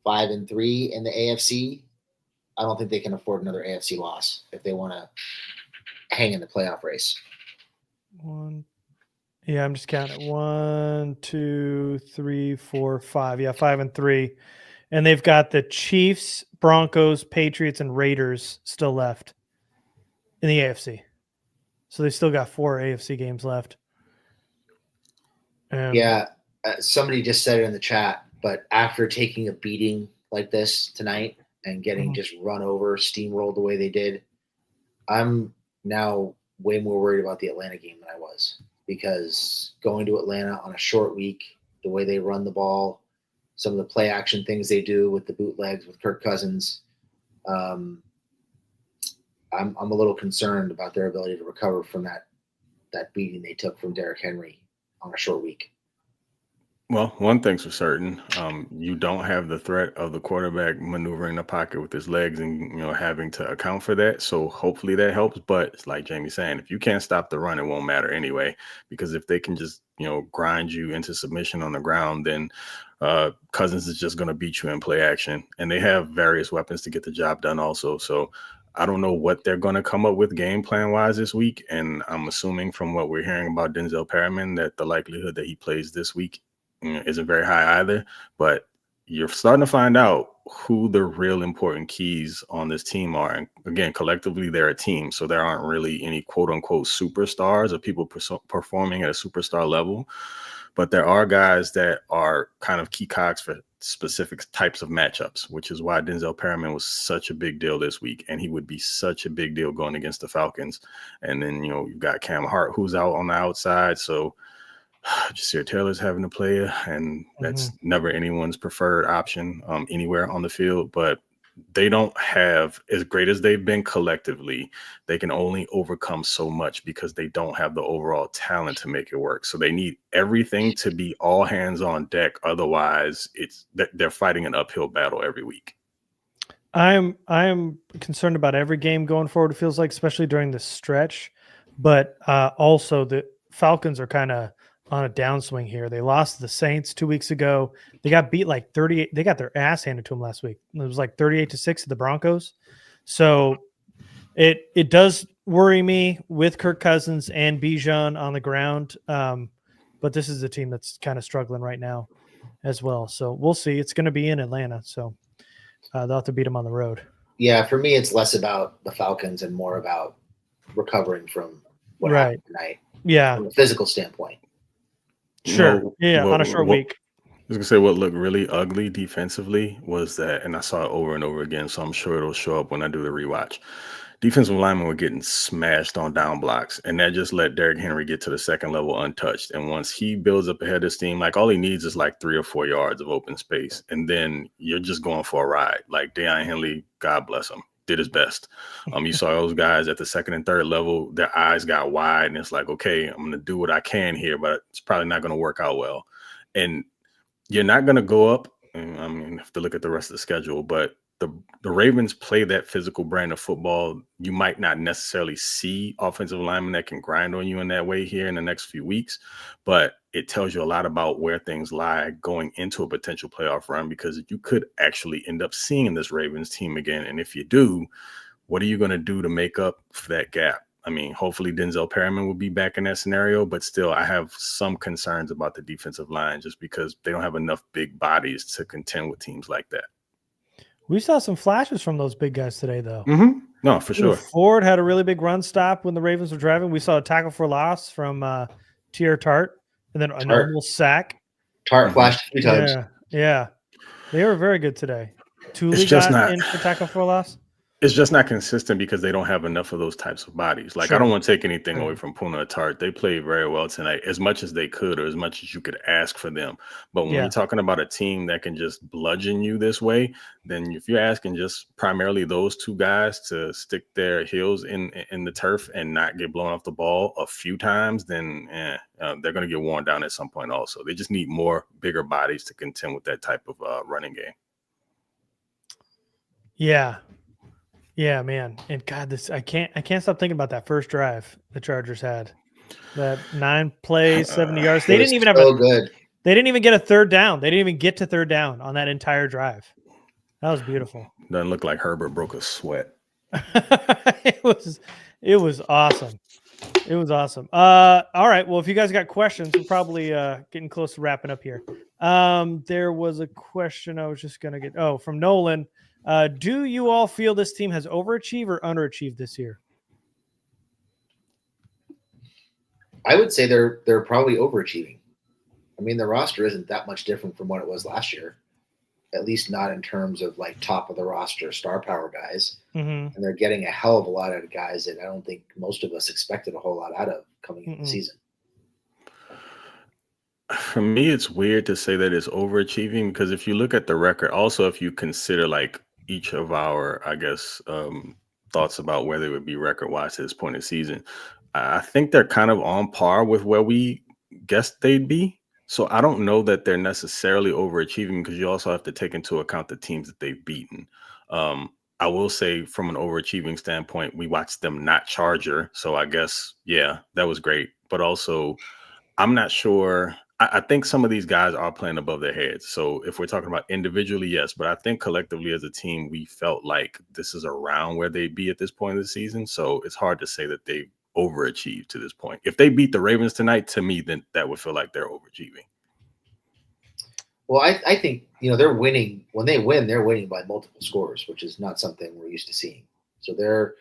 5-3 in the AFC. I don't think they can afford another AFC loss if they want to hang in the playoff race. Yeah, I'm just counting. 1, 2, 3, 4, 5. Yeah, 5-3. And they've got the Chiefs, Broncos, Patriots, and Raiders still left in the AFC. So they still got 4 AFC games left. Somebody just said it in the chat, but after taking a beating like this tonight and getting just run over, steamrolled the way they did, I'm now way more worried about the Atlanta game than I was, because going to Atlanta on a short week, the way they run the ball, some of the play action things they do with the bootlegs with Kirk Cousins, I'm a little concerned about their ability to recover from that beating they took from Derrick Henry on a short week. Well, one thing's for certain, you don't have the threat of the quarterback maneuvering the pocket with his legs and having to account for that. So hopefully that helps. But it's like Jamie's saying, if you can't stop the run, it won't matter anyway. Because if they can just grind you into submission on the ground, then Cousins is just going to beat you in play action, and they have various weapons to get the job done also. So I don't know what they're going to come up with game plan wise this week, and I'm assuming from what we're hearing about Denzel Perryman that the likelihood that he plays this week isn't very high either, but you're starting to find out who the real important keys on this team are. And again, collectively, they're a team. So there aren't really any quote unquote superstars or people performing at a superstar level. But there are guys that are kind of key cogs for specific types of matchups, which is why Denzel Perryman was such a big deal this week. And he would be such a big deal going against the Falcons. And then, you've got Cam Hart, who's out on the outside. So Jasir Taylor's having to play, and that's never anyone's preferred option anywhere on the field. But they don't have, as great as they've been collectively, they can only overcome so much because they don't have the overall talent to make it work. So they need everything to be all hands on deck. Otherwise, they're fighting an uphill battle every week. I'm concerned about every game going forward. It feels like, especially during the stretch, but also the Falcons are kind of on a downswing here. They lost to the Saints 2 weeks ago. They got beat like 38. They got their ass handed to them last week. It was like 38-6 to the Broncos. So it does worry me with Kirk Cousins and Bijan on the ground. But this is a team that's kind of struggling right now as well. So we'll see. It's going to be in Atlanta. So they'll have to beat them on the road. Yeah, for me, it's less about the Falcons and more about recovering from what happened tonight. Yeah. From a physical standpoint. Sure. On a short week. I was going to say what looked really ugly defensively was that, and I saw it over and over again, so I'm sure it'll show up when I do the rewatch. Defensive linemen were getting smashed on down blocks, and that just let Derrick Henry get to the second level untouched. And once he builds up ahead of steam, like all he needs is like 3 or 4 yards of open space, and then you're just going for a ride. Like Deion Henley, God bless him, did his best. You saw those guys at the second and third level, their eyes got wide, and it's like, okay, I'm going to do what I can here, but it's probably not going to work out well. And you're not going to go up. I mean, have to look at the rest of the schedule, but the Ravens play that physical brand of football. You might not necessarily see offensive linemen that can grind on you in that way here in the next few weeks, but it tells you a lot about where things lie going into a potential playoff run, because you could actually end up seeing this Ravens team again. And if you do, what are you going to do to make up for that gap? I mean, hopefully Denzel Perryman will be back in that scenario, but still I have some concerns about the defensive line just because they don't have enough big bodies to contend with teams like that. We saw some flashes from those big guys today, though. No, for sure. Ford had a really big run stop when the Ravens were driving. We saw a tackle for loss from Tier Tart, and then a normal sack. Tart flashed a few times. Yeah. They were very good today. Thule got in for tackle for loss. It's just not consistent because they don't have enough of those types of bodies. Like, I don't want to take anything away from Puna or Tart. They played very well tonight, as much as they could, or as much as you could ask for them. But when you're talking about a team that can just bludgeon you this way, then if you're asking just primarily those two guys to stick their heels in the turf and not get blown off the ball a few times, then they're going to get worn down at some point also. They just need more bigger bodies to contend with that type of running game. Yeah, man. And God, I can't stop thinking about that first drive the Chargers had. That 9 plays, 70 yards. They didn't even have good. They didn't even get a third down. They didn't even get to third down on that entire drive. That was beautiful. Doesn't look like Herbert broke a sweat. It was awesome. It was awesome. All right. Well, if you guys got questions, we're probably getting close to wrapping up here. There was a question I was just gonna get. Oh, from Nolan. Do you all feel this team has overachieved or underachieved this year? I would say they're probably overachieving. I mean, the roster isn't that much different from what it was last year. at least not in terms of like top of the roster star power guys. Mm-hmm. And they're getting a hell of a lot out of guys that I don't think most of us expected a whole lot out of coming into the season. For me, it's weird to say that it's overachieving because if you look at the record, also if you consider like each of our, I guess, thoughts about where they would be record wise to this point in the season, I think they're kind of on par with where we guessed they'd be. So I don't know that they're necessarily overachieving because you also have to take into account the teams that they've beaten. I will say from an overachieving standpoint, we watched them not Charger. So I guess, yeah, that was great. But also, I'm not sure. I think some of these guys are playing above their heads. So if we're talking about individually, yes. But I think collectively as a team, we felt like this is around where they'd be at this point of the season. So it's hard to say that they overachieved to this point. If they beat the Ravens tonight, to me, then that would feel like they're overachieving. Well, I think, they're winning. When they win, they're winning by multiple scores, which is not something we're used to seeing. So they're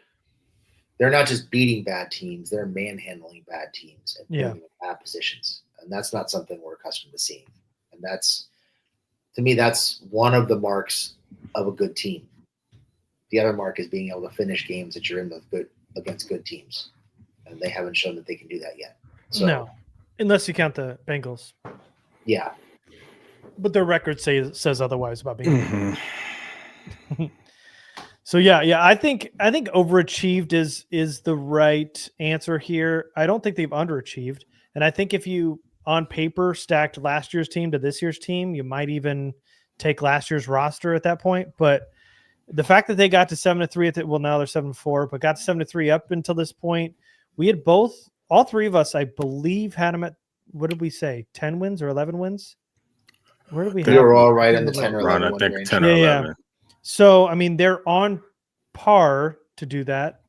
not just beating bad teams, they're manhandling bad teams and putting them in bad positions. And that's not something we're accustomed to seeing. And to me, that's one of the marks of a good team. The other mark is being able to finish games that you're in against good teams. And they haven't shown that they can do that yet. So, no, unless you count the Bengals. Yeah. But their record says otherwise about being. So yeah, I think overachieved is the right answer here. I don't think they've underachieved, and I think if you on paper stacked last year's team to this year's team, you might even take last year's roster at that point. But the fact that they got to 7-3 well, now they're 7-4, but got to 7-3 up until this point, we had all three of us, I believe, had them at, what did we say, 10 wins or 11 wins? Where did we have? We were all right in the 10 or 11 I think range. 10 or 11. Yeah. So, I mean, they're on par to do that.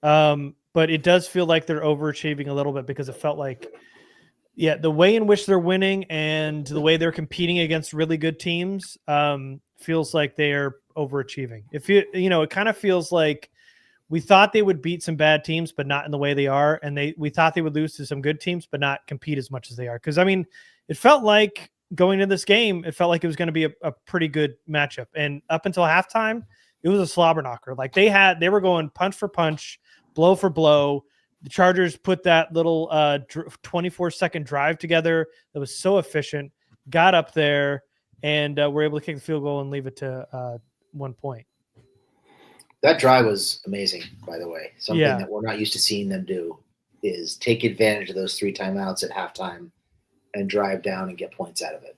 But it does feel like they're overachieving a little bit because it felt like, the way in which they're winning and the way they're competing against really good teams feels like they are overachieving. It kind of feels like we thought they would beat some bad teams, but not in the way they are. And we thought they would lose to some good teams, but not compete as much as they are. Because, I mean, it felt like going into this game, it felt like it was going to be a pretty good matchup. And up until halftime, it was a slobber knocker. Like they were going punch for punch, blow for blow. The Chargers put that little 24-second drive together that was so efficient, got up there, and were able to kick the field goal and leave it to 1 point. That drive was amazing, by the way. Something that we're not used to seeing them do is take advantage of those 3 timeouts at halftime and drive down and get points out of it.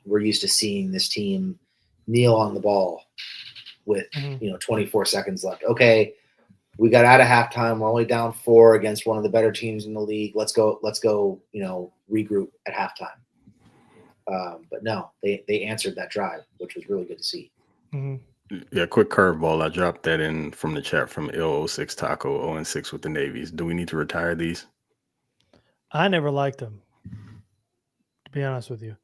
We're used to seeing this team kneel on the ball with 24 seconds left. Okay, we got out of halftime. We're only down 4 against one of the better teams in the league. Let's go, regroup at halftime. But no, they answered that drive, which was really good to see. Mm-hmm. Yeah, quick curveball. I dropped that in from the chat from L06 Taco, 0-6 with the Navies. Do we need to retire these? I never liked them, to be honest with you.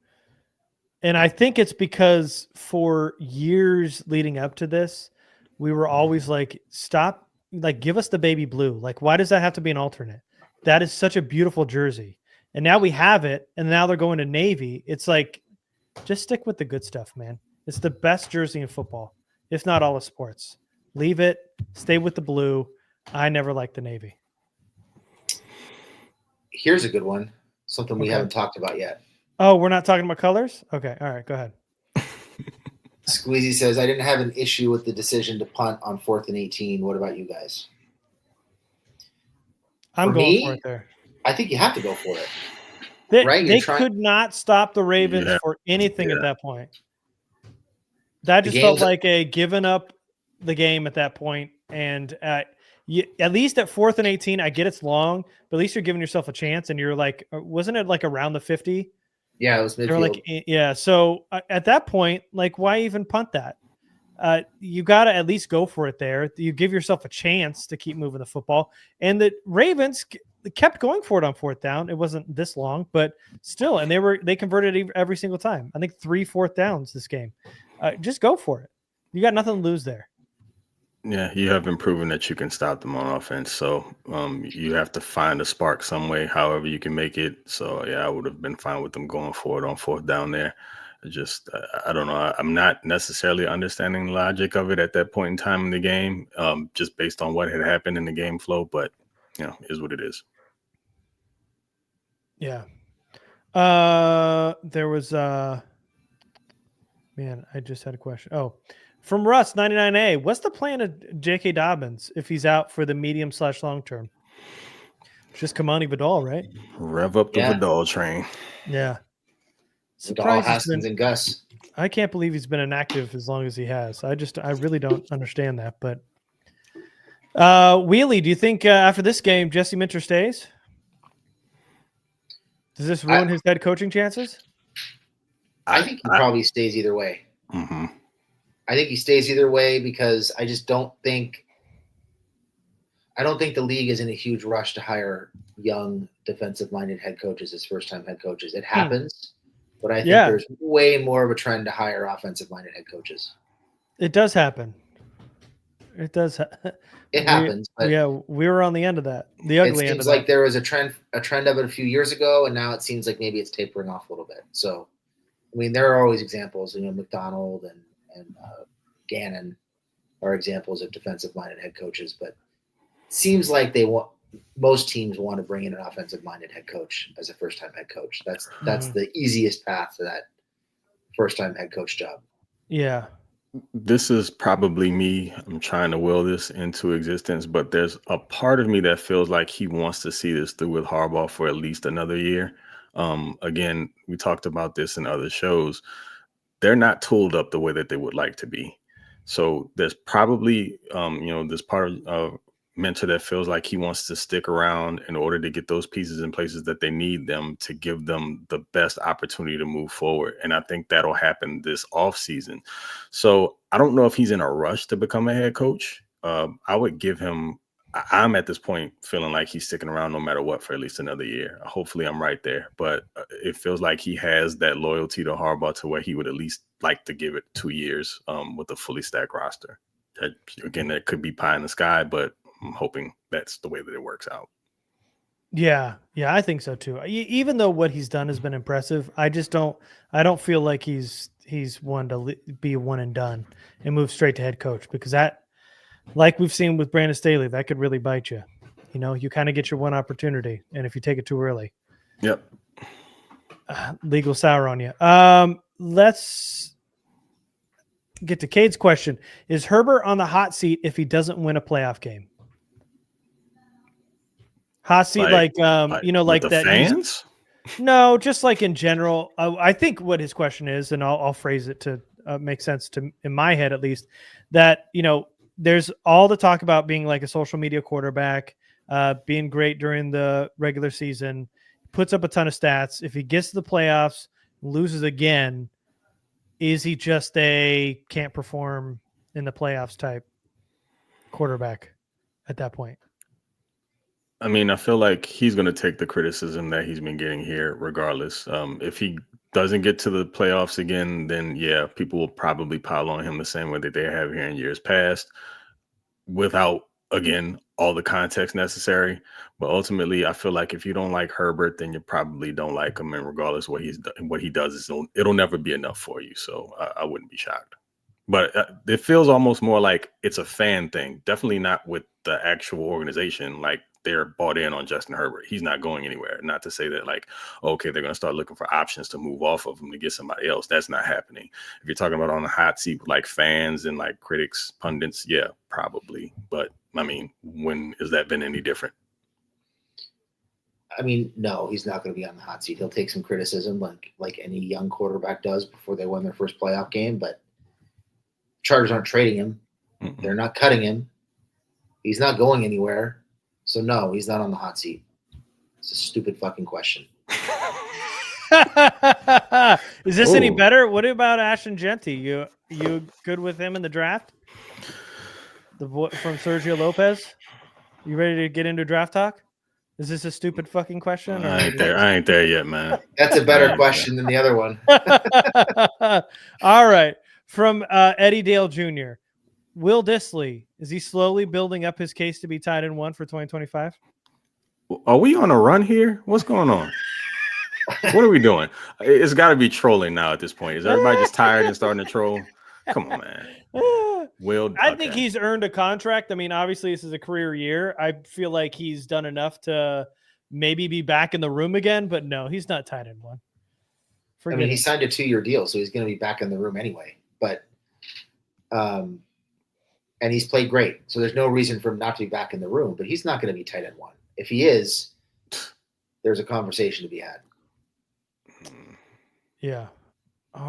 And I think it's because for years leading up to this, we were always like, stop, like, give us the baby blue. Like, why does that have to be an alternate? That is such a beautiful jersey. And now we have it, and now they're going to Navy. It's like, just stick with the good stuff, man. It's the best jersey in football, if not all of sports. Leave it. Stay with the blue. I never liked the Navy. Here's a good one. Something we haven't talked about yet. Oh, we're not talking about colors? Okay. All right. Go ahead. Squeezy says, I didn't have an issue with the decision to punt on 4th and 18. What about you guys? I'm going for it there. I think you have to go for it. They could not stop the Ravens for anything at that point. That just felt like a giving up the game at that point. And at least at 4th and 18, I get it's long, but at least you're giving yourself a chance. And you're like, wasn't it like around the 50? Yeah, it was midfield. So at that point, like, why even punt that? You got to at least go for it there. You give yourself a chance to keep moving the football. And the Ravens kept going for it on 4th down. It wasn't this long, but still. And they converted every single time. I think 3 4th downs this game. Just go for it. You got nothing to lose there. Yeah, you have been proven that you can stop them on offense. So you have to find a spark some way, however you can make it. So, yeah, I would have been fine with them going for it on 4th down there. I don't know. I'm not necessarily understanding the logic of it at that point in time in the game, just based on what had happened in the game flow. But is what it is. Yeah. There was man, I just had a question. Oh, from Russ 99A, what's the plan of J.K. Dobbins if he's out for the medium/long term? It's just Kamani Vidal, right? Rev up the Vidal train. Yeah. Vidal, Haskins, and Gus. I can't believe he's been inactive as long as he has. I really don't understand that. But Wheelie, do you think after this game Jesse Minter stays? Does this ruin his head coaching chances? I think he probably stays either way. Mm-hmm. I think he stays either way because I just don't think the league is in a huge rush to hire young defensive-minded head coaches as first-time head coaches. It happens, but I think there's way more of a trend to hire offensive-minded head coaches. It does happen. It does. It happens. But we were on the end of that. The ugly end of that. It seems like there was a trend of it a few years ago, and now it seems like maybe it's tapering off a little bit. So, I mean, there are always examples. McDonald and Gannon are examples of defensive-minded head coaches, but it seems like most teams want to bring in an offensive-minded head coach as a first-time head coach. That's the easiest path to that first-time head coach job. Yeah. This is probably me. I'm trying to will this into existence, but there's a part of me that feels like he wants to see this through with Harbaugh for at least another year. Again, we talked about this in other shows. They're not tooled up the way that they would like to be. So there's probably, this part of Mentor that feels like he wants to stick around in order to get those pieces in places that they need them to give them the best opportunity to move forward. And I think that'll happen this offseason. So I don't know if he's in a rush to become a head coach. I would give him, I'm at this point feeling like he's sticking around no matter what for at least another year. Hopefully I'm right there, but it feels like he has that loyalty to Harbaugh to where he would at least like to give it 2 years with a fully stacked roster. Again, that could be pie in the sky, but I'm hoping that's the way that it works out. Yeah, I think so too. Even though what he's done has been impressive, I don't feel like he's one to be one and done and move straight to head coach, because that, like we've seen with Brandon Staley, that could really bite you. You kind of get your one opportunity, and if you take it too early, yep, legal sour on you. Let's get to Cade's question. Is Herbert on the hot seat if he doesn't win a playoff game? Hot seat, like that. Fans? No, just like in general. I think what his question is, and I'll phrase it to make sense to in my head at least, that there's all the talk about being like a social media quarterback, being great during the regular season, puts up a ton of stats. If he gets to the playoffs, loses again, is he just a can't perform in the playoffs type quarterback at that point? I mean, I feel like he's going to take the criticism that he's been getting here regardless. If he doesn't get to the playoffs again, then people will probably pile on him the same way that they have here in years past without, again, all the context necessary. But ultimately, I feel like if you don't like Herbert, then you probably don't like him. And regardless what he does, it'll never be enough for you. So I wouldn't be shocked. But it feels almost more like it's a fan thing. Definitely not with the actual organization. Like, they're bought in on Justin Herbert. He's not going anywhere. Not to say that they're going to start looking for options to move off of him to get somebody else. That's not happening. If you're talking about on the hot seat with like fans and like critics, pundits, yeah, probably. But I mean, when has that been any different? I mean, no, he's not going to be on the hot seat. He'll take some criticism like any young quarterback does before they win their first playoff game. But Chargers aren't trading him. Mm-mm. They're not cutting him. He's not going anywhere. So no, he's not on the hot seat. It's a stupid fucking question. Is this any better? What about Ashton Genty? You good with him in the draft? The boy from Sergio Lopez? You ready to get into draft talk? Is this a stupid fucking question? I ain't there yet, man. That's a better question than the other one. All right. From Eddie Dale Jr. Will Dissly, is he slowly building up his case to be tied in one for 2025? Are we on a run here? What's going on? What are we doing? It's got to be trolling now at this point. Is everybody just tired and starting to troll? Come on, man. I think he's earned a contract. I mean, obviously, this is a career year. I feel like he's done enough to maybe be back in the room again, but no, he's not tight end one. I mean, he signed a 2-year deal, so he's going to be back in the room anyway. But, and he's played great, so there's no reason for him not to be back in the room. But he's not going to be tight end one. If he is, there's a conversation to be had. Yeah,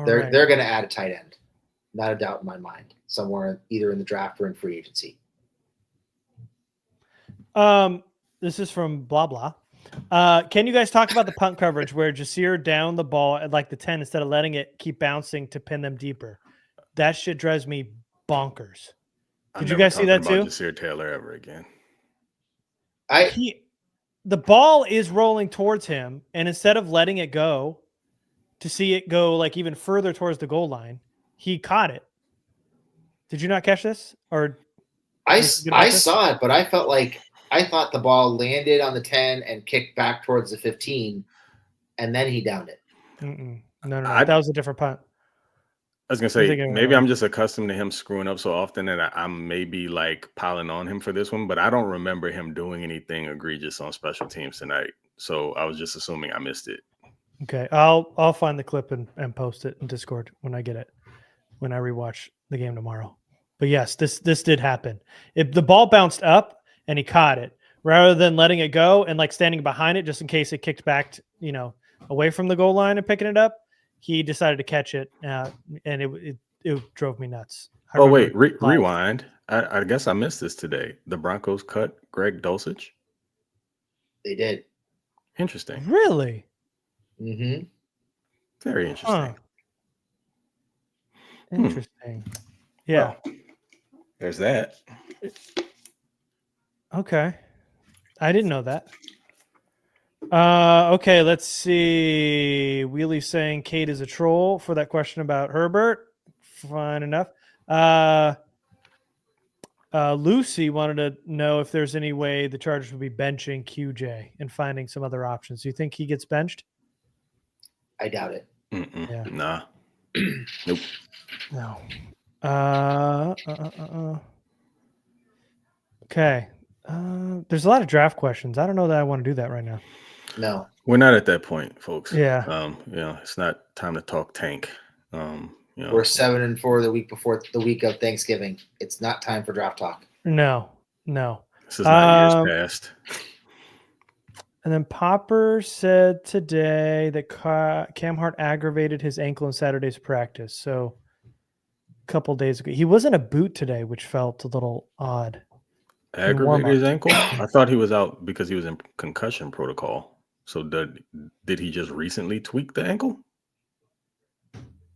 they're going to add a tight end, not a doubt in my mind. Somewhere either in the draft or in free agency. This is from blah blah. Can you guys talk about the punt coverage where Jasir down the ball at like the 10 instead of letting it keep bouncing to pin them deeper? That shit drives me bonkers. Did you guys see that too? Jasir Taylor ever again. The ball is rolling towards him, and instead of letting it go to see it go like even further towards the goal line, he caught it. Did you not catch this? Or I saw it, but I thought the ball landed on the 10 and kicked back towards the 15, and then he downed it. No. That was a different punt. I was going to say, maybe I'm just accustomed to him screwing up so often that I'm maybe like piling on him for this one, but I don't remember him doing anything egregious on special teams tonight. So I was just assuming I missed it. Okay. I'll find the clip and post it in Discord when I get it, when I rewatch the game tomorrow. But yes, this did happen. The ball bounced up and he caught it rather than letting it go and like standing behind it just in case it kicked back, away from the goal line and picking it up. He decided to catch it, and it drove me nuts. Rewind. I guess I missed this today. The Broncos cut Greg Dulcich. They did. Interesting. Really? Mm-hmm. Very interesting. Huh. Interesting. Yeah. Well, there's that. Okay. I didn't know that. Okay, let's see. Wheelie saying Kate is a troll for that question about Herbert. Fine enough. Lucy wanted to know if there's any way the Chargers would be benching QJ and finding some other options. Do you think he gets benched? I doubt it. Yeah. Nah. Nope. No. Okay. There's a lot of draft questions. I don't know that I want to do that right now. No. We're not at that point, folks. Yeah. It's not time to talk tank. We're 7-4 the week of Thanksgiving. It's not time for draft talk. No. This is not years past. And then Popper said today that Cam Hart aggravated his ankle in Saturday's practice. So a couple days ago. He was in a boot today, which felt a little odd. Aggravated his ankle? I thought he was out because he was in concussion protocol. So did he just recently tweak the ankle?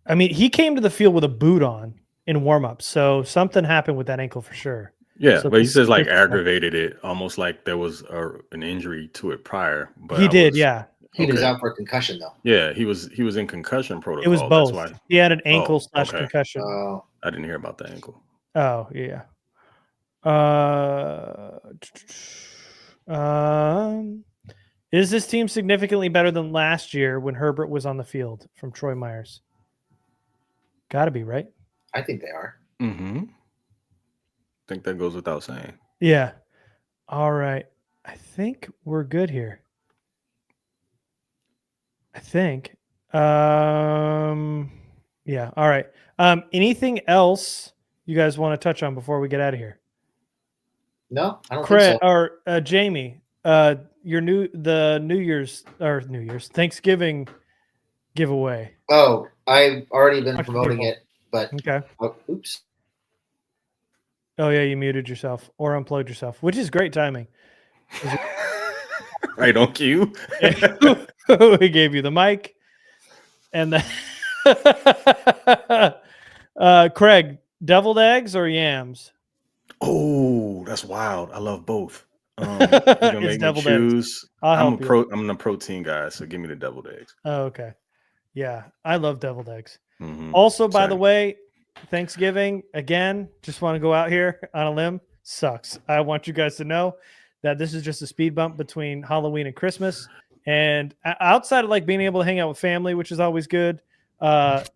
I mean, he came to the field with a boot on in warm-up. So something happened with that ankle for sure. Yeah, so but he says like aggravated it, almost like there was an injury to it prior. But he did, yeah. He was out for a concussion though. Yeah, he was in concussion protocol. It was both. That's why. He had an ankle / concussion. I didn't hear about the ankle. Oh yeah. Is this team significantly better than last year when Herbert was on the field? From Troy Myers. Got to be, right? I think they are. Mm-hmm. I think that goes without saying. Yeah. All right. I think we're good here. I think. Yeah. All right. Anything else you guys want to touch on before we get out of here? No, I don't think so. Or Jamie, your New Year's Thanksgiving giveaway. Oh, I've already been promoting it, but okay. Oops. Oh yeah, you muted yourself or unplugged yourself, which is great timing. Right on cue. We gave you the mic, and the Craig, deviled eggs or yams? Oh, that's wild. I love both. You're gonna make me choose. I'm a protein guy, so give me the deviled eggs. Oh, okay. Yeah, I love deviled eggs. Mm-hmm. Also, by the way, Thanksgiving, again, just want to go out here on a limb. Sucks. I want you guys to know that this is just a speed bump between Halloween and Christmas. And outside of like being able to hang out with family, which is always good,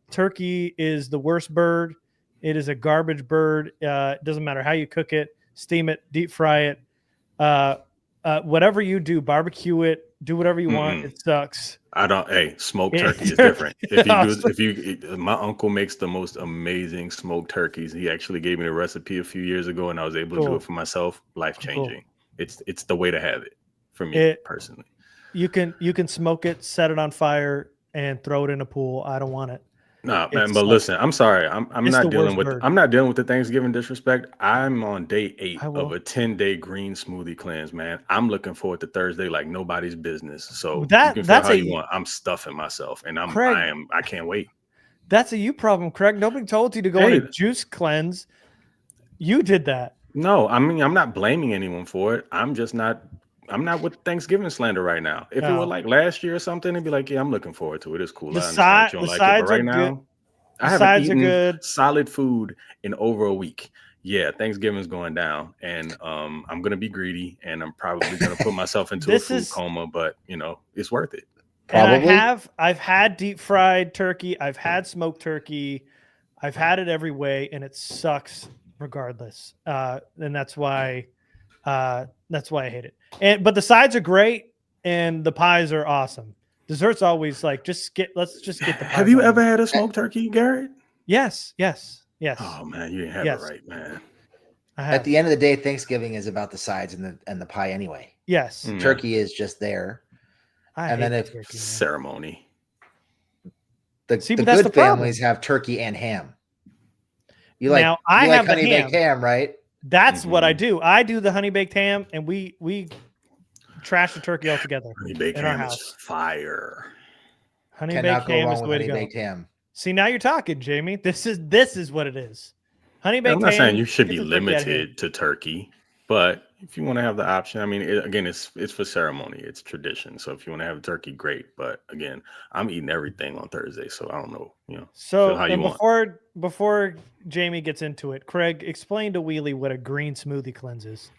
turkey is the worst bird. It is a garbage bird. It doesn't matter how you cook it, steam it, deep fry it, whatever you do, barbecue it, do whatever you want. It sucks. I don't. Hey, smoked turkey is different. My uncle makes the most amazing smoked turkeys. He actually gave me the recipe a few years ago, and I was able to do it for myself. Life changing. Cool. It's the way to have it for me personally. You can smoke it, set it on fire, and throw it in a pool. I don't want it. No, man, but listen, I'm sorry. I'm not dealing with the Thanksgiving disrespect. I'm on day 8 of a 10-day green smoothie cleanse, man. I'm looking forward to Thursday like nobody's business. So you can feel how you want. I'm stuffing myself, and I can't wait. That's a you problem, Craig. Nobody told you to go on a juice cleanse. You did that. No, I mean, I'm not blaming anyone for it. I'm not with Thanksgiving slander right now. If it were like last year or something, it'd be like, yeah, I'm looking forward to it. It's cool. I understand you don't like it, but right now, I haven't eaten solid food in over a week. Yeah, Thanksgiving's going down, and I'm gonna be greedy, and I'm probably gonna put myself into a food coma. But it's worth it. Probably. And I've had deep fried turkey. I've had smoked turkey. I've had it every way, and it sucks regardless. And that's why I hate it. But the sides are great, and the pies are awesome. Dessert's always like let's just get the pies. Have you ever had a smoked turkey, Garrett? Yes. Oh man, you didn't have it right, man. At the end of the day, Thanksgiving is about the sides and the pie anyway. Yes. Mm-hmm. Turkey is just there. And then if ceremony. The good families have turkey and ham. I have honey baked ham, right? That's what I do. I do the honey baked ham, and we trash the turkey altogether. Honey baked ham is fire. Honey baked ham is the way to go. Ham. See, now you're talking, Jamie. This is what it is. Honey baked ham. I'm not saying you should be limited to turkey, but if you want to have the option, I mean, it's for ceremony. It's tradition. So if you want to have a turkey, great. But again, I'm eating everything on Thursday, so I don't know. So how you before Jamie gets into it, Craig, explain to Wheelie what a green smoothie cleanse is.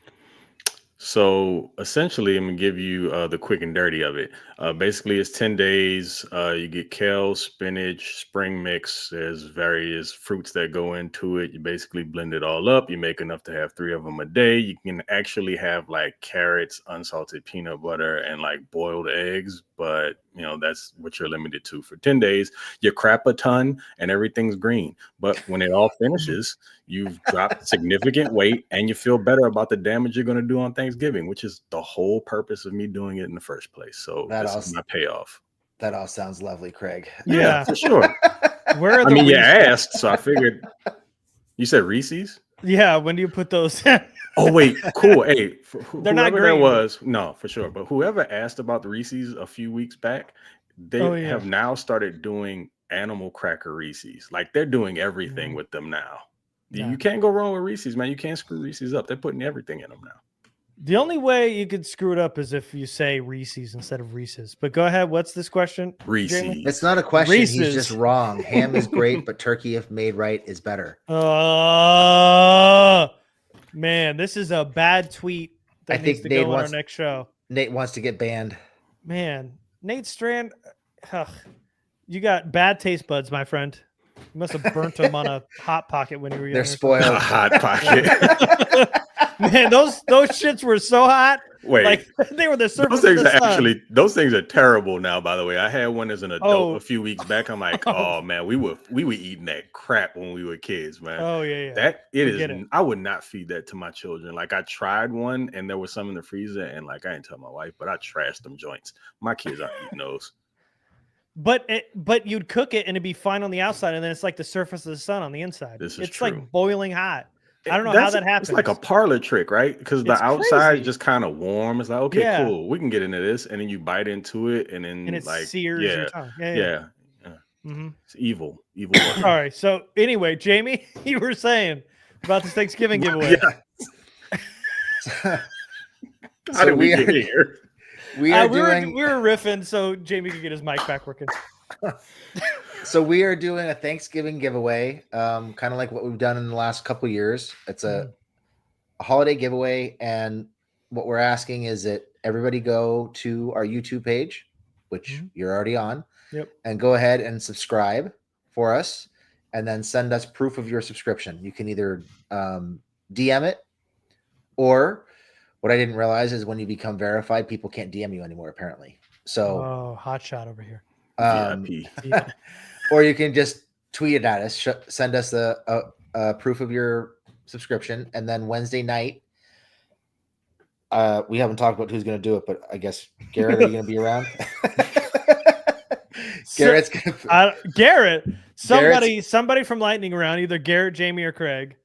So essentially, I'm going to give you the quick and dirty of it. Basically, it's 10 days. You get kale, spinach, spring mix. There's various fruits that go into it. You basically blend it all up. You make enough to have 3 of them a day. You can actually have like carrots, unsalted peanut butter, and like boiled eggs. But, that's what you're limited to for 10 days. You crap a ton and everything's green. But when it all finishes, you've dropped significant weight and you feel better about the damage you're going to do on Thanksgiving, which is the whole purpose of me doing it in the first place. So this is my payoff. That all sounds lovely, Craig. Yeah, for sure. You asked, so I figured. You said Reese's? Yeah, when do you put those? Oh, wait, cool. Hey, they're not green. That was, no, for sure. But whoever asked about the Reese's a few weeks back, they have now started doing animal cracker Reese's. Like they're doing everything with them now. Yeah. You can't go wrong with Reese's, man. You can't screw Reese's up. They're putting everything in them now. The only way you could screw it up is if you say Reese's instead of Reese's. But go ahead. What's this question? Reese's. Jamie? It's not a question. Reese's. He's just wrong. Ham is great, but turkey, if made right, is better. Man, this is a bad tweet that needs to go on our next show. Nate wants to get banned. Man, Nate Strand, you got bad taste buds, my friend. You must have burnt them on a Hot Pocket when you were young. They're spoiled. A Hot Pocket. Man, those shits were so hot. Wait, like they were the surface of the sun. Those things are terrible now, by the way. I had one as an adult a few weeks back. I'm like, oh man, we were eating that crap when we were kids, man. Oh yeah. That is I would not feed that to my children. Like I tried one and there was some in the freezer, and like I didn't tell my wife, but I trashed them joints. My kids aren't eating those. But you'd cook it and it'd be fine on the outside, and then it's like the surface of the sun on the inside. It's true. Like boiling hot. I don't know how that happens. It's like a parlor trick, right? Because the outside is just kind of warm. It's like, okay, cool, we can get into this, and then you bite into it, and then it like sears your tongue. Yeah. Mm-hmm. It's evil. All right. So anyway, Jamie, you were saying about this Thanksgiving giveaway. How did we get here? We were riffing so Jamie could get his mic back working. So we are doing a Thanksgiving giveaway, kind of like what we've done in the last couple of years. It's a holiday giveaway, and what we're asking is that everybody go to our YouTube page, which you're already on. Yep. And go ahead and subscribe for us, and then send us proof of your subscription. You can either DM it, or what I didn't realize is when you become verified, people can't DM you anymore, apparently. So, hot shot over here. VIP. Or you can just tweet it at us, send us a proof of your subscription, and then Wednesday night, we haven't talked about who's going to do it, but I guess Garrett, are you going to be around? Garrett's gonna Garrett. Somebody from Lightning Round, either Garrett, Jamie, or Craig.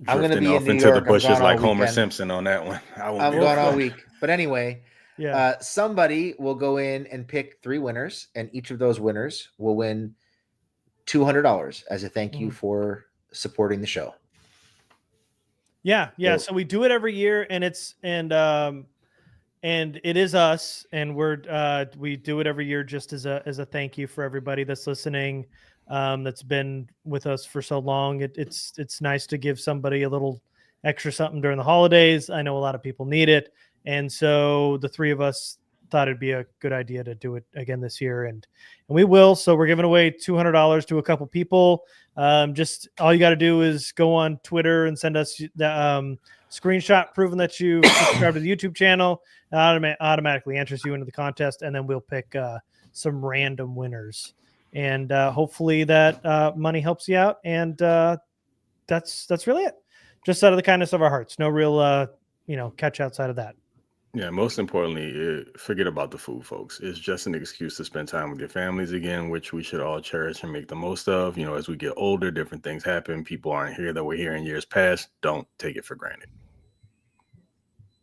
I'm going to be off in New into York. the bushes like Homer weekend. Simpson on that one. I'm gone all week. But anyway, yeah. Somebody will go in and pick 3 winners, and each of those winners will win $200 as a thank you for supporting the show. Yeah. So we do it every year, and it is us, and we do it every year just as a thank you for everybody that's listening, that's been with us for so long. It's nice to give somebody a little extra something during the holidays. I know a lot of people need it, and so the 3 of us thought it'd be a good idea to do it again this year, and we will. So we're giving away $200 to a couple people. Just all you got to do is go on Twitter and send us the screenshot proving that you subscribe to the YouTube channel. Automatically enters you into the contest, and then we'll pick some random winners, and hopefully that money helps you out. And that's really it. Just out of the kindness of our hearts. No real catch outside of that. Yeah, most importantly, forget about the food, folks. It's just an excuse to spend time with your families again, which we should all cherish and make the most of. As we get older, different things happen. People aren't here that were here in years past. Don't take it for granted.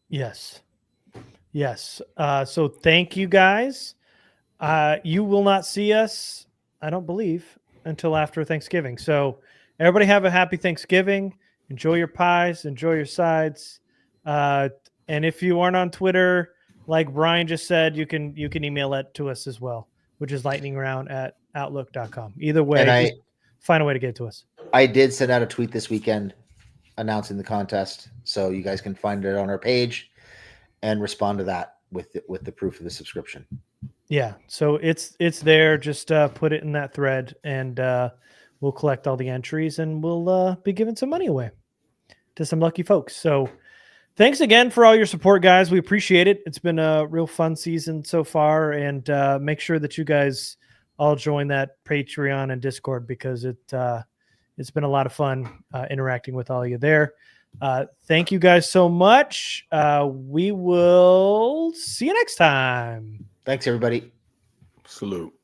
Yes. So thank you, guys. You will not see us, I don't believe, until after Thanksgiving. So everybody have a happy Thanksgiving. Enjoy your pies. Enjoy your sides. And if you aren't on Twitter, like Brian just said, you can email it to us as well, which is lightninground@outlook.com. Either way, find a way to get it to us. I did send out a tweet this weekend announcing the contest, so you guys can find it on our page and respond to that with the proof of the subscription. Yeah, so it's there. Just put it in that thread, and we'll collect all the entries, and we'll be giving some money away to some lucky folks. So thanks again for all your support, guys. We appreciate it. It's been a real fun season so far, and make sure that you guys all join that Patreon and Discord, because it's been a lot of fun interacting with all of you there. Thank you guys so much. We will see you next time. Thanks, everybody. Salute.